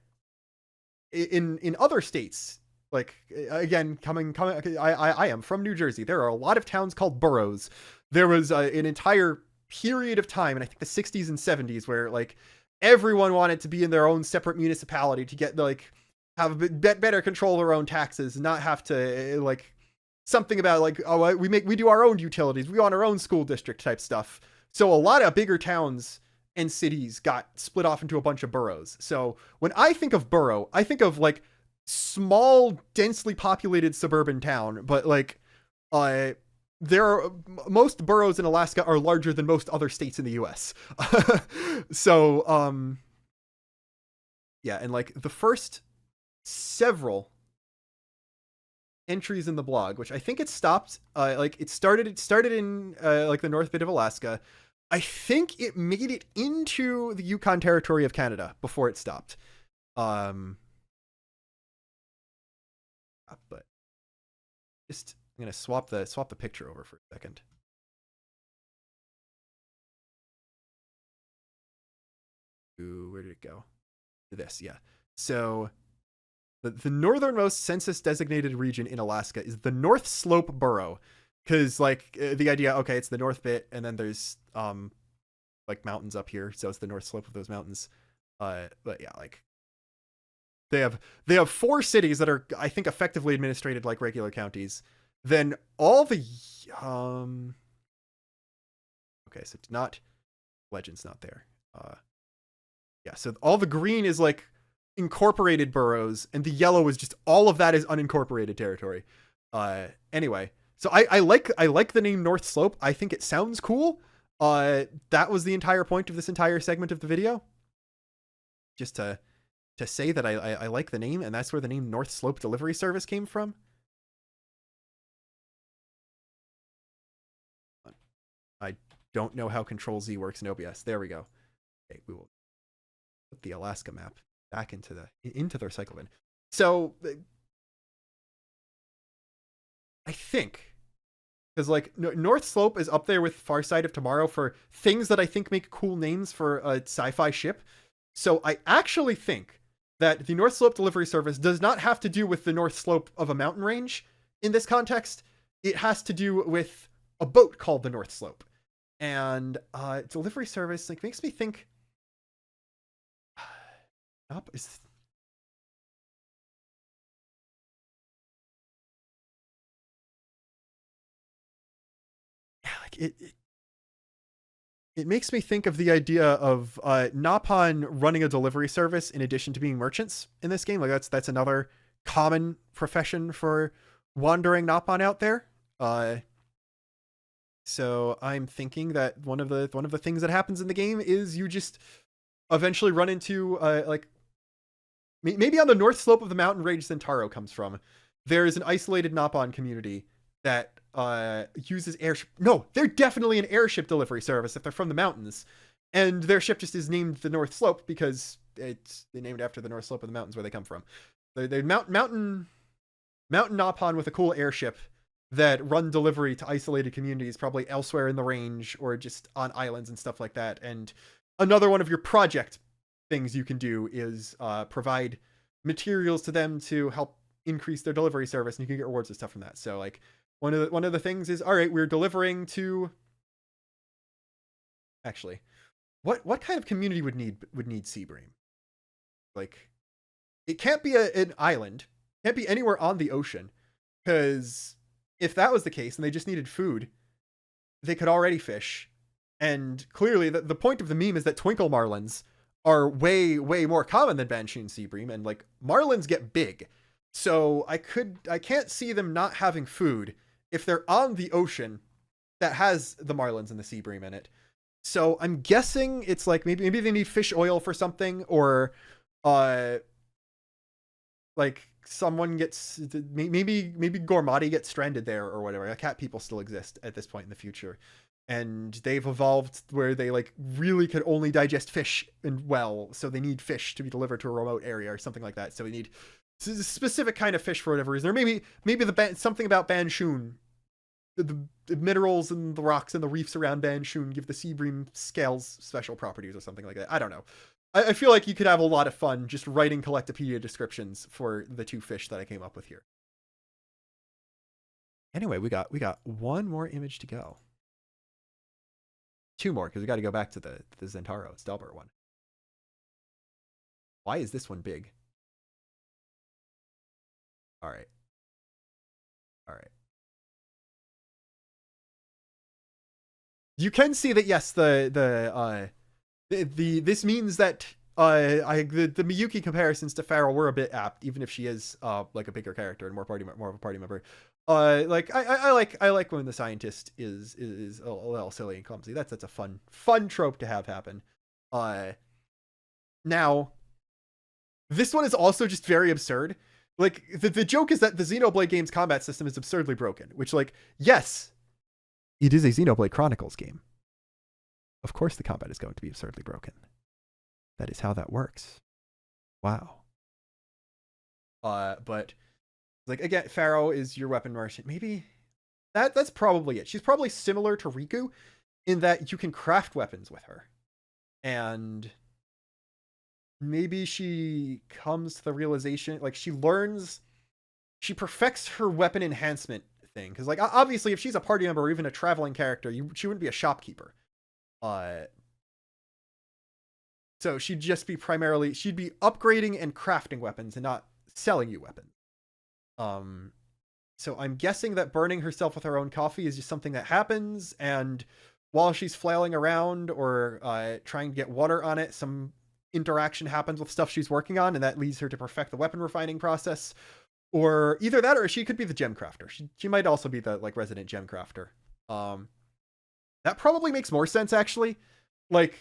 in other states, like, again, I am from New Jersey. There are a lot of towns called boroughs. There was an entire period of time in, I think, the 60s and 70s where, like, everyone wanted to be in their own separate municipality to get, like, have a bit better control of their own taxes and not have to, like, something about, like, oh, we do our own utilities, we want our own school district type stuff. So a lot of bigger towns and cities got split off into a bunch of boroughs. So when I think of borough, I think of, like, small, densely populated suburban town, but, like, most boroughs in Alaska are larger than most other states in the US. So, yeah, and, like, the first several entries in the blog, which I think it stopped, like, it started in, like, the north bit of Alaska. I think it made it into the Yukon Territory of Canada before it stopped. But just, I'm gonna swap the picture over for a second. Ooh, where did it go? This, yeah. So The northernmost census-designated region in Alaska is the North Slope Borough, because like the idea, okay, it's the north bit, and then there's like mountains up here, so it's the north slope of those mountains. But yeah, like they have 4 cities that are, I think, effectively administrated like regular counties. Then all the okay, so not Legend's not there. Yeah, so all the green is like incorporated boroughs, and the yellow is just all of that is unincorporated territory. Anyway, so I like the name North Slope. I think it sounds cool. That was the entire point of this entire segment of the video. Just to say that I like the name, and that's where the name North Slope Delivery Service came from. I don't know how Control Z works in OBS. There we go. Okay, we will put the Alaska map back into the recycle bin. So I think, because like North Slope is up there with Far Side of Tomorrow for things that I think make cool names for a sci-fi ship. So I actually think that the North Slope Delivery Service does not have to do with the North Slope of a mountain range in this context. It has to do with a boat called the North Slope. And delivery service like makes me think up is yeah, like it makes me think of the idea of Napon running a delivery service in addition to being merchants in this game. Like that's another common profession for wandering Napon out there. So I'm thinking that one of the things that happens in the game is you just eventually run into like maybe on the north slope of the mountain range Centauro comes from. There's an isolated Napon community that uses airship. No, they're definitely an airship delivery service if they're from the mountains, and their ship just is named the North Slope because they named after the north slope of the mountains where they come from. They're mountain Napon with a cool airship that run delivery to isolated communities, probably elsewhere in the range or just on islands and stuff like that. And another one of your project things you can do is provide materials to them to help increase their delivery service, and you can get rewards and stuff from that. So like one of the things is, all right, we're delivering to actually what kind of community would need Seabream? Like it can't be an island, can't be anywhere on the ocean, because if that was the case and they just needed food, they could already fish. And clearly the point of the meme is that twinkle marlins are way more common than Banshoon Seabream, and like marlins get big. So I can't see them not having food if they're on the ocean that has the marlins and the Seabream in it. So I'm guessing it's like maybe they need fish oil for something, or like someone gets maybe Gormati gets stranded there or whatever. Cat people still exist at this point in the future, and they've evolved where they like really could only digest fish and well, so they need fish to be delivered to a remote area or something like that. So we need a specific kind of fish for whatever reason, or maybe something about Banshoon. The minerals and the rocks and the reefs around Banshoon give the Seabream scales special properties or something like that. I don't know. I feel like you could have a lot of fun just writing Collectopedia descriptions for the 2 fish that I came up with here. Anyway, we got one more image to go. 2 more, because we got to go back to the Zentaro Stelbert one. Why is this one big? All right. You can see that yes, this means that the Miyuki comparisons to Farrell were a bit apt, even if she is like a bigger character and more of a party member. Like I like when the scientist is a little silly and clumsy. That's a fun trope to have happen. Now this one is also just very absurd. Like the joke is that the Xenoblade game's combat system is absurdly broken, which like yes, it is a Xenoblade Chronicles game. Of course the combat is going to be absurdly broken. That is how that works. Wow. But like again, Pharaoh is your weapon merchant. Maybe that's probably it. She's probably similar to Riku in that you can craft weapons with her. And maybe she comes to the realization, like she learns, she perfects her weapon enhancement thing. Because like obviously, if she's a party member or even a traveling character, she wouldn't be a shopkeeper. So she'd just be primarily, she'd be upgrading and crafting weapons and not selling you weapons. So I'm guessing that burning herself with her own coffee is just something that happens, and while she's flailing around or trying to get water on it, some interaction happens with stuff she's working on, and that leads her to perfect the weapon refining process. Or either that, or she could be the gem crafter. She might also be the like resident gem crafter. That probably makes more sense actually. Like,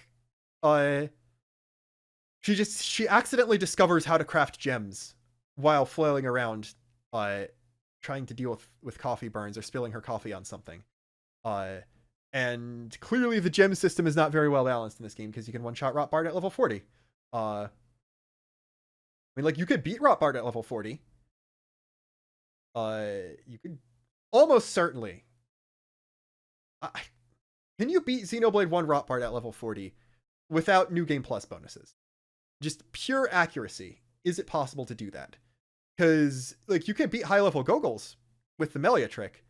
she accidentally discovers how to craft gems while flailing around, trying to deal with coffee burns or spilling her coffee on something. And clearly the gem system is not very well balanced in this game, because you can one-shot Rotbard at level 40. I mean, like, you could beat Rotbard at level 40. You could almost certainly. Can you beat Xenoblade 1 Rotbard at level 40 without New Game Plus bonuses? Just pure accuracy. Is it possible to do that? Because, like, you can beat high-level Gogols with the Melia trick,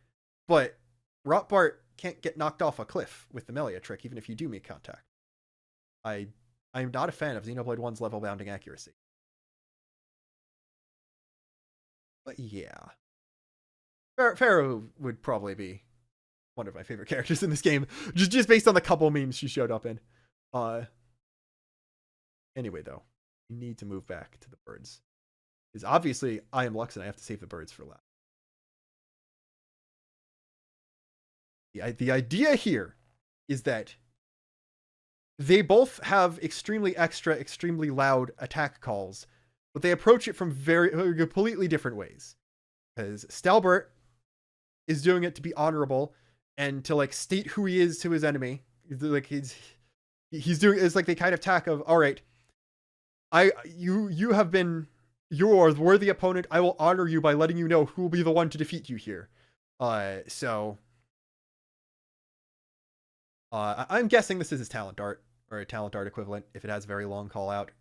but Rotbart can't get knocked off a cliff with the Melia trick, even if you do make contact. I'm not a fan of Xenoblade 1's level-bounding accuracy. But yeah. Pharaoh would probably be one of my favorite characters in this game, just based on the couple memes she showed up in. Anyway, though, you need to move back to the birds. Because obviously, I am Lux and I have to save the birds for last. The idea here is that they both have extremely loud attack calls, but they approach it from completely different ways. Because Stalbert is doing it to be honorable and to like state who he is to his enemy. Like he's doing, it's like the kind of tack of, all right, you have been, you're the worthy opponent. I will honor you by letting you know who will be the one to defeat you here. I'm guessing this is his talent art, or a talent art equivalent, if it has a very long call out.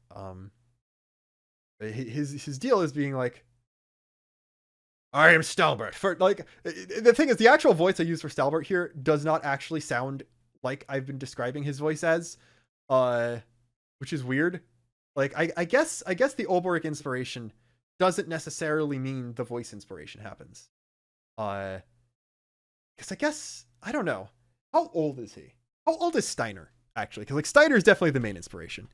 His deal is being like, I am Stalbert. For like, the thing is, the actual voice I use for Stalbert here does not actually sound like I've been describing his voice as, which is weird. Like, I guess the Olberic inspiration doesn't necessarily mean the voice inspiration happens. Because I guess, I don't know. How old is he? How old is Steiner, actually? Because like Steiner is definitely the main inspiration.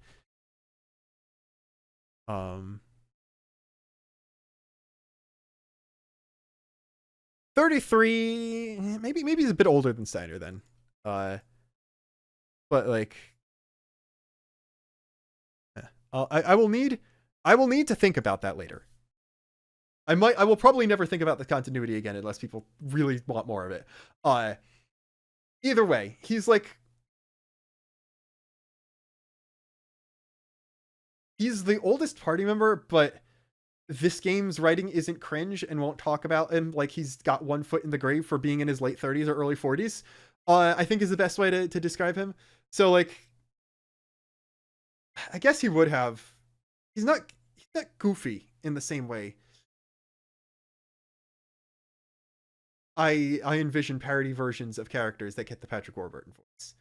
33, maybe he's a bit older than Steiner then. But like, I will need to think about that later. I will probably never think about the continuity again unless people really want more of it. Either way, he's like, he's the oldest party member, but this game's writing isn't cringe and won't talk about him like he's got one foot in the grave for being in his late 30s or early 40s. I think is the best way to describe him. So like, I guess he would have, he's not goofy in the same way I envision parody versions of characters that get the Patrick Warburton voice.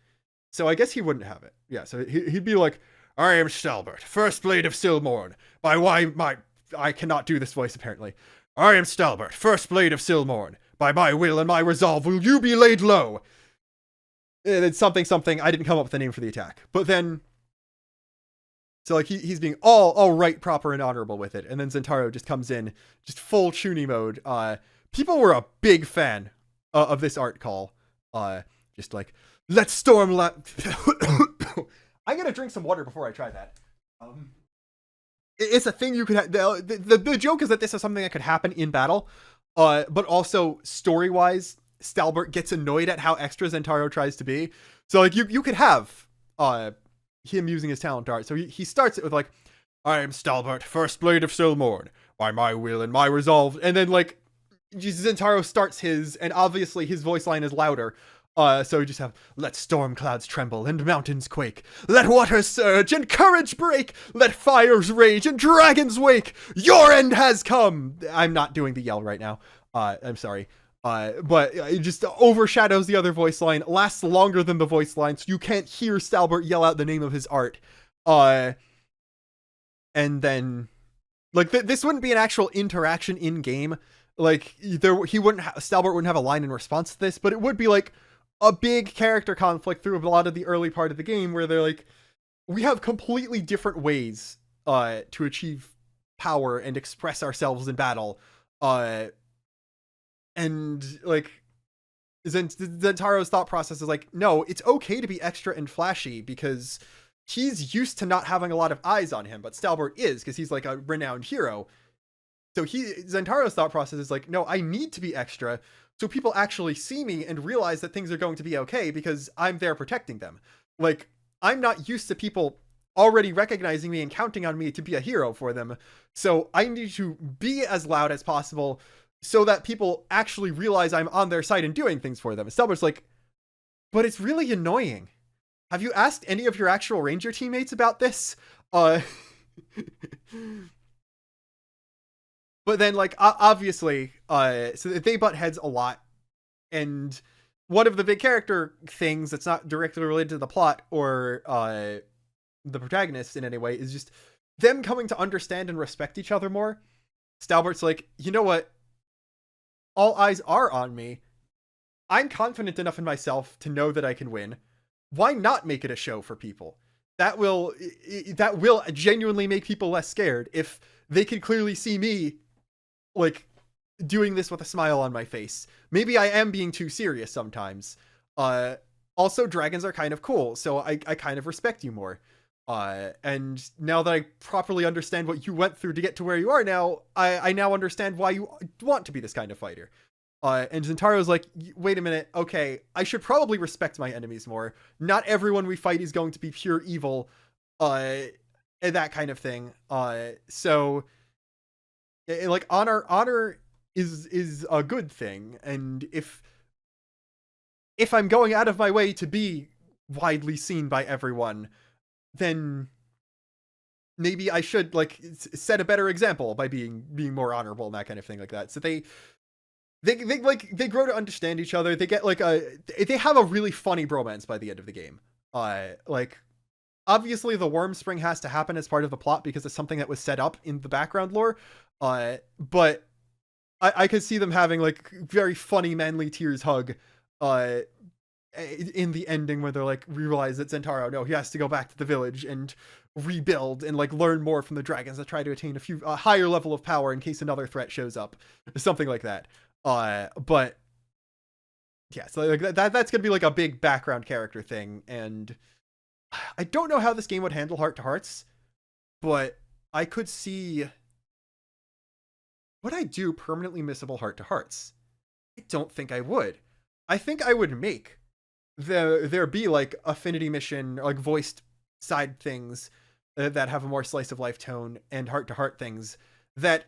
So I guess he wouldn't have it. Yeah, so he'd be like, I am Stalbert, first blade of Silmorn. I cannot do this voice apparently. I am Stalbert, first blade of Silmorn. By my will and my resolve will you be laid low. And it's something. I didn't come up with a name for the attack. But then, so like he's being all right, proper, and honorable with it. And then Zentaro just comes in, just full Chuny mode. People were a big fan of this art call. Just like, let's storm I gotta drink some water before I try that. It's a thing you could have. The joke is that this is something that could happen in battle, but also story-wise, Stalbert gets annoyed at how extra Zentaro tries to be. So like you could have him using his talent art. So he starts it with like, I am Stalbert, first blade of Silmorn, by my will and my resolve. And then like Zentaro starts his, and obviously his voice line is louder. So we just have, let storm clouds tremble and mountains quake. Let waters surge and courage break. Let fires rage and dragons wake. Your end has come. I'm not doing the yell right now. I'm sorry. But it just overshadows the other voice line, lasts longer than the voice line, so you can't hear Stalbert yell out the name of his art. And then, like, this wouldn't be an actual interaction in game. Like, Stalbert wouldn't have a line in response to this, but it would be like a big character conflict through a lot of the early part of the game where they're like, we have completely different ways to achieve power and express ourselves in battle. And like, Zentaro's thought process is like, no, it's okay to be extra and flashy because he's used to not having a lot of eyes on him, but Stalbert is, because he's like a renowned hero. So Zentaro's thought process is like, no, I need to be extra so people actually see me and realize that things are going to be okay because I'm there protecting them. Like, I'm not used to people already recognizing me and counting on me to be a hero for them. So I need to be as loud as possible so that people actually realize I'm on their side and doing things for them. And Stalbert's like, but it's really annoying. Have you asked any of your actual Ranger teammates about this? But then, like, obviously, so they butt heads a lot. And one of the big character things that's not directly related to the plot or the protagonist in any way is just them coming to understand and respect each other more. Stalbert's like, you know what? All eyes are on me. I'm confident enough in myself to know that I can win. Why not make it a show for people? That will genuinely make people less scared if they can clearly see me, like, doing this with a smile on my face. Maybe I am being too serious sometimes. Also, dragons are kind of cool, so I kind of respect you more. And now that I properly understand what you went through to get to where you are now, I now understand why you want to be this kind of fighter. And Zentaro's like, wait a minute, okay, I should probably respect my enemies more. Not everyone we fight is going to be pure evil, and that kind of thing. So, like, honor is a good thing, and if I'm going out of my way to be widely seen by everyone, then maybe I should, like, set a better example by being more honorable and that kind of thing like that. So they grow to understand each other. They get like they have a really funny bromance by the end of the game. Like, obviously the worm spring has to happen as part of the plot because it's something that was set up in the background lore. But I could see them having like very funny manly tears hug in the ending where they're like realize that Zentaro, no, he has to go back to the village and rebuild and like learn more from the dragons to try to attain a higher level of power in case another threat shows up, something like that. But yeah, so like that's gonna be like a big background character thing, and I don't know how this game would handle heart to hearts, but I could see, would I do permanently missable heart to hearts? I don't think I would. I think I would make there be like affinity mission, like voiced side things that have a more slice of life tone, and heart to heart things that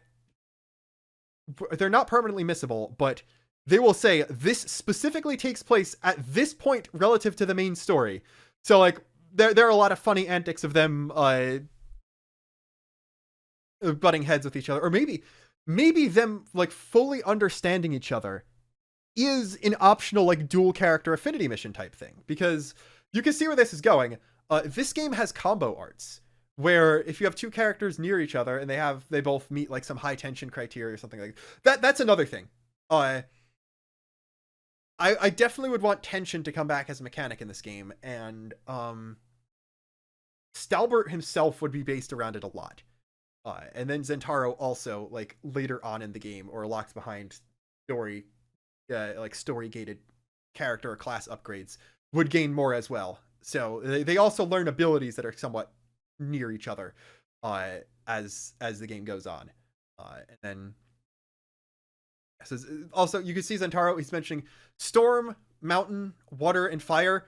they're not permanently missable, but they will say this specifically takes place at this point relative to the main story. So like there are a lot of funny antics of them butting heads with each other, or maybe them like fully understanding each other is an optional like dual character affinity mission type thing, because you can see where this is going. This game has combo arts where if you have two characters near each other and they both meet like some high tension criteria or something like that, that's another thing. I definitely would want tension to come back as a mechanic in this game, and Stalbert himself would be based around it a lot. And then Zentaro also, like later on in the game or locked behind story gated character or class upgrades, would gain more as well. So they also learn abilities that are somewhat near each other as the game goes on. And then so also you can see Zentaro, he's mentioning storm, mountain, water, and fire.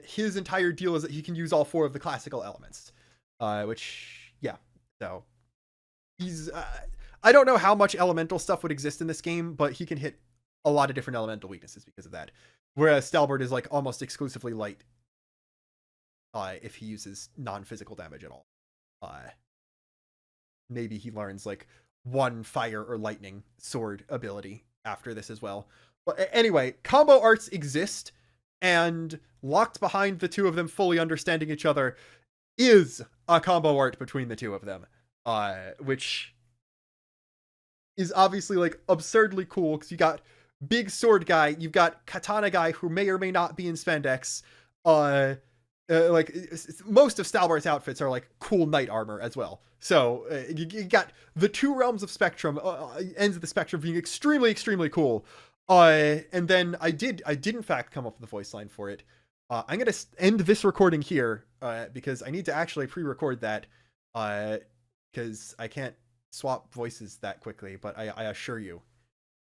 His entire deal is that he can use all four of the classical elements, which, yeah. So he's I don't know how much elemental stuff would exist in this game, but he can hit a lot of different elemental weaknesses because of that. Whereas Stalbert is like almost exclusively light if he uses non-physical damage at all. Maybe he learns like one fire or lightning sword ability after this as well. But anyway, combo arts exist, and locked behind the two of them fully understanding each other is a combo art between the two of them, which is obviously like absurdly cool because you got big sword guy, you've got katana guy who may or may not be in spandex. Like most of Stalbert's outfits are like cool knight armor as well. So you got the two realms of spectrum, ends of the spectrum being extremely, extremely cool. And then I did in fact come up with the voice line for it. I'm going to end this recording here because I need to actually pre-record that because I can't swap voices that quickly, but I assure you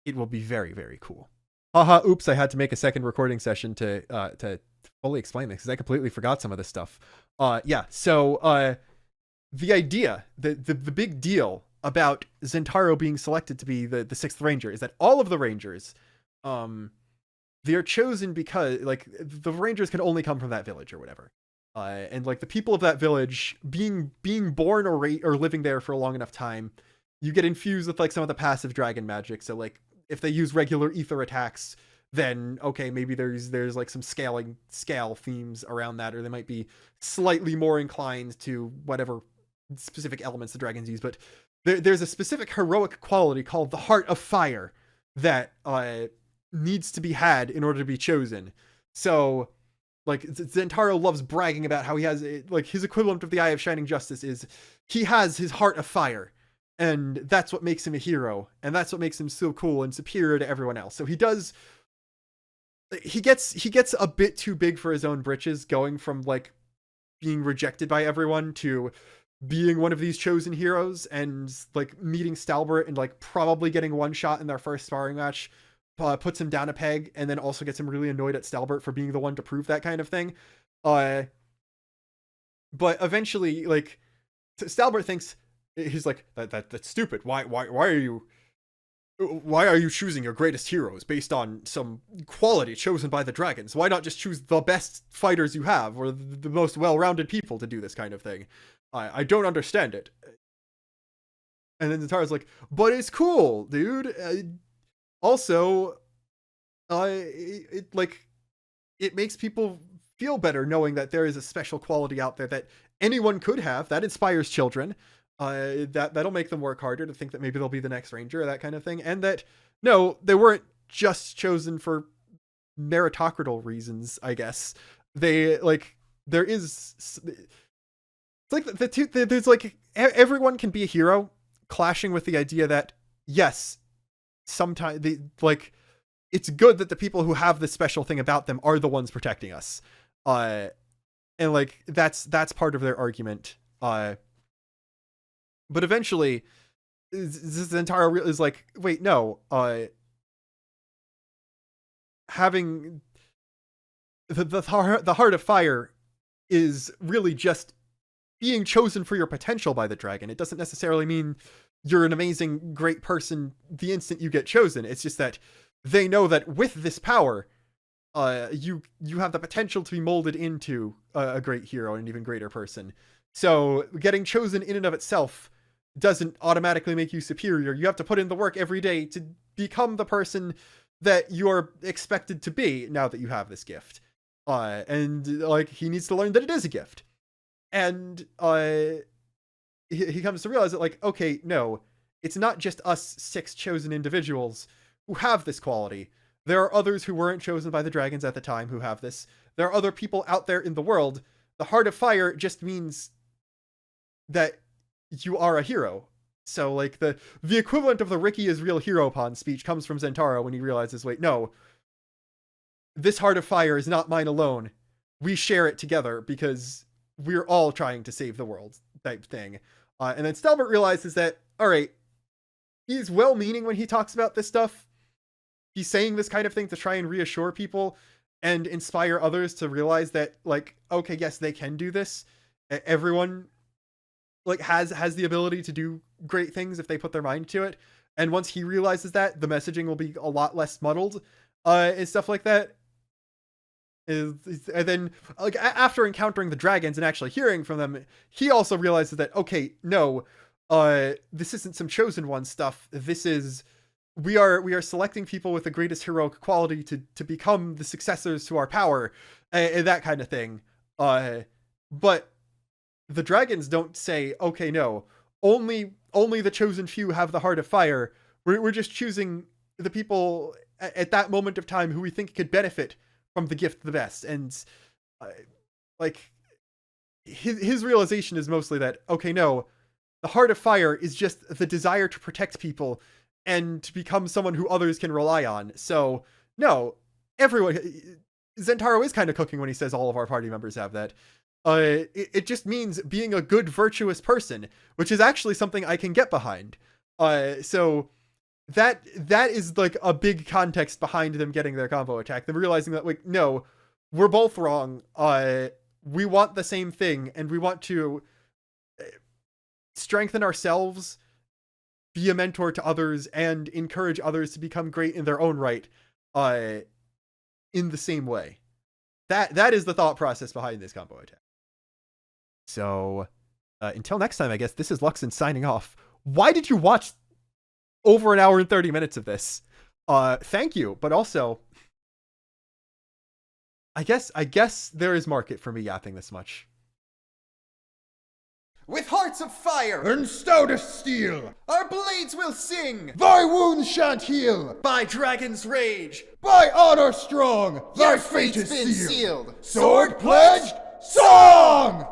it will be very, very cool. Oops, I had to make a second recording session to fully explain this because I completely forgot some of this stuff. So the idea, the big deal about Zentaro being selected to be the sixth ranger is that all of the rangers, they are chosen because like the rangers can only come from that village or whatever. And like the people of that village being born or living there for a long enough time, you get infused with like some of the passive dragon magic. So like if they use regular ether attacks, then okay, maybe there's like some scale themes around that, or they might be slightly more inclined to whatever specific elements the dragons use. But there's a specific heroic quality called the Heart of Fire that needs to be had in order to be chosen. So like Zentaro loves bragging about how he has like his equivalent of the Eye of Shining Justice is he has his Heart of Fire. And that's what makes him a hero. And that's what makes him so cool and superior to everyone else. So he gets a bit too big for his own britches, going from like being rejected by everyone to being one of these chosen heroes, and like meeting Stalbert and like probably getting one shot in their first sparring match puts him down a peg, and then also gets him really annoyed at Stalbert for being the one to prove that kind of thing. But eventually, like Stalbert thinks, he's like, that's stupid. Why are you choosing your greatest heroes based on some quality chosen by the dragons? Why not just choose the best fighters you have, or the most well-rounded people to do this kind of thing? I don't understand it. And then Zentaro's like, but it's cool, dude. Also, it makes people feel better knowing that there is a special quality out there that anyone could have that inspires children. That'll make them work harder to think that maybe they'll be the next ranger or that kind of thing. And that, no, they weren't just chosen for meritocratal reasons, I guess. They, like, there is, it's like there's like, everyone can be a hero, clashing with the idea that, yes, sometimes, it's good that the people who have this special thing about them are the ones protecting us. And like, that's part of their argument. But eventually, Zentaro is like, wait, no, having the Heart of Fire is really just being chosen for your potential by the dragon. It doesn't necessarily mean you're an amazing, great person the instant you get chosen. It's just that they know that with this power, you have the potential to be molded into a great hero and an even greater person. So getting chosen in and of itself doesn't automatically make you superior. You have to put in the work every day to become the person that you're expected to be now that you have this gift. And like, he needs to learn that it is a gift. And he comes to realize that, like, okay, no, it's not just us 6 chosen individuals who have this quality. There are others who weren't chosen by the dragons at the time who have this. There are other people out there in the world. The Heart of Fire just means that you are a hero. So like the equivalent of the Ricky is real hero pawn speech comes from Zentaro when he realizes, wait, no, this Heart of Fire is not mine alone. We share it together because we're all trying to save the world type thing. And then Stalbert realizes that, all right, he's well-meaning when he talks about this stuff. He's saying this kind of thing to try and reassure people and inspire others to realize that, like, okay, yes, they can do this. Everyone like has the ability to do great things if they put their mind to it. And once he realizes that, the messaging will be a lot less muddled, and stuff like that. And then, like, after encountering the dragons and actually hearing from them, he also realizes that, okay, no, this isn't some chosen one stuff. This is, we are selecting people with the greatest heroic quality to become the successors to our power, and that kind of thing. But the dragons don't say, okay, no, only the chosen few have the heart of fire. We're just choosing the people at that moment of time who we think could benefit from the gift the best. And like, his realization is mostly that, okay, no, the heart of fire is just the desire to protect people and to become someone who others can rely on. So no, everyone, Zentaro is kind of cooking when he says all of our party members have that. It just means being a good, virtuous person, which is actually something I can get behind. So that is like a big context behind them getting their combo attack. Them realizing that, like, no, we're both wrong. We want the same thing, and we want to strengthen ourselves, be a mentor to others, and encourage others to become great in their own right, in the same way. That is the thought process behind this combo attack. So, until next time, I guess, this is Luxon signing off. Why did you watch over an hour and 30 minutes of this? Thank you, but also, I guess there is market for me yapping this much. With hearts of fire and stoutest steel, our blades will sing. Thy wounds shan't heal. By dragon's rage, by honor strong, thy fate is been sealed. Sword pledged, song!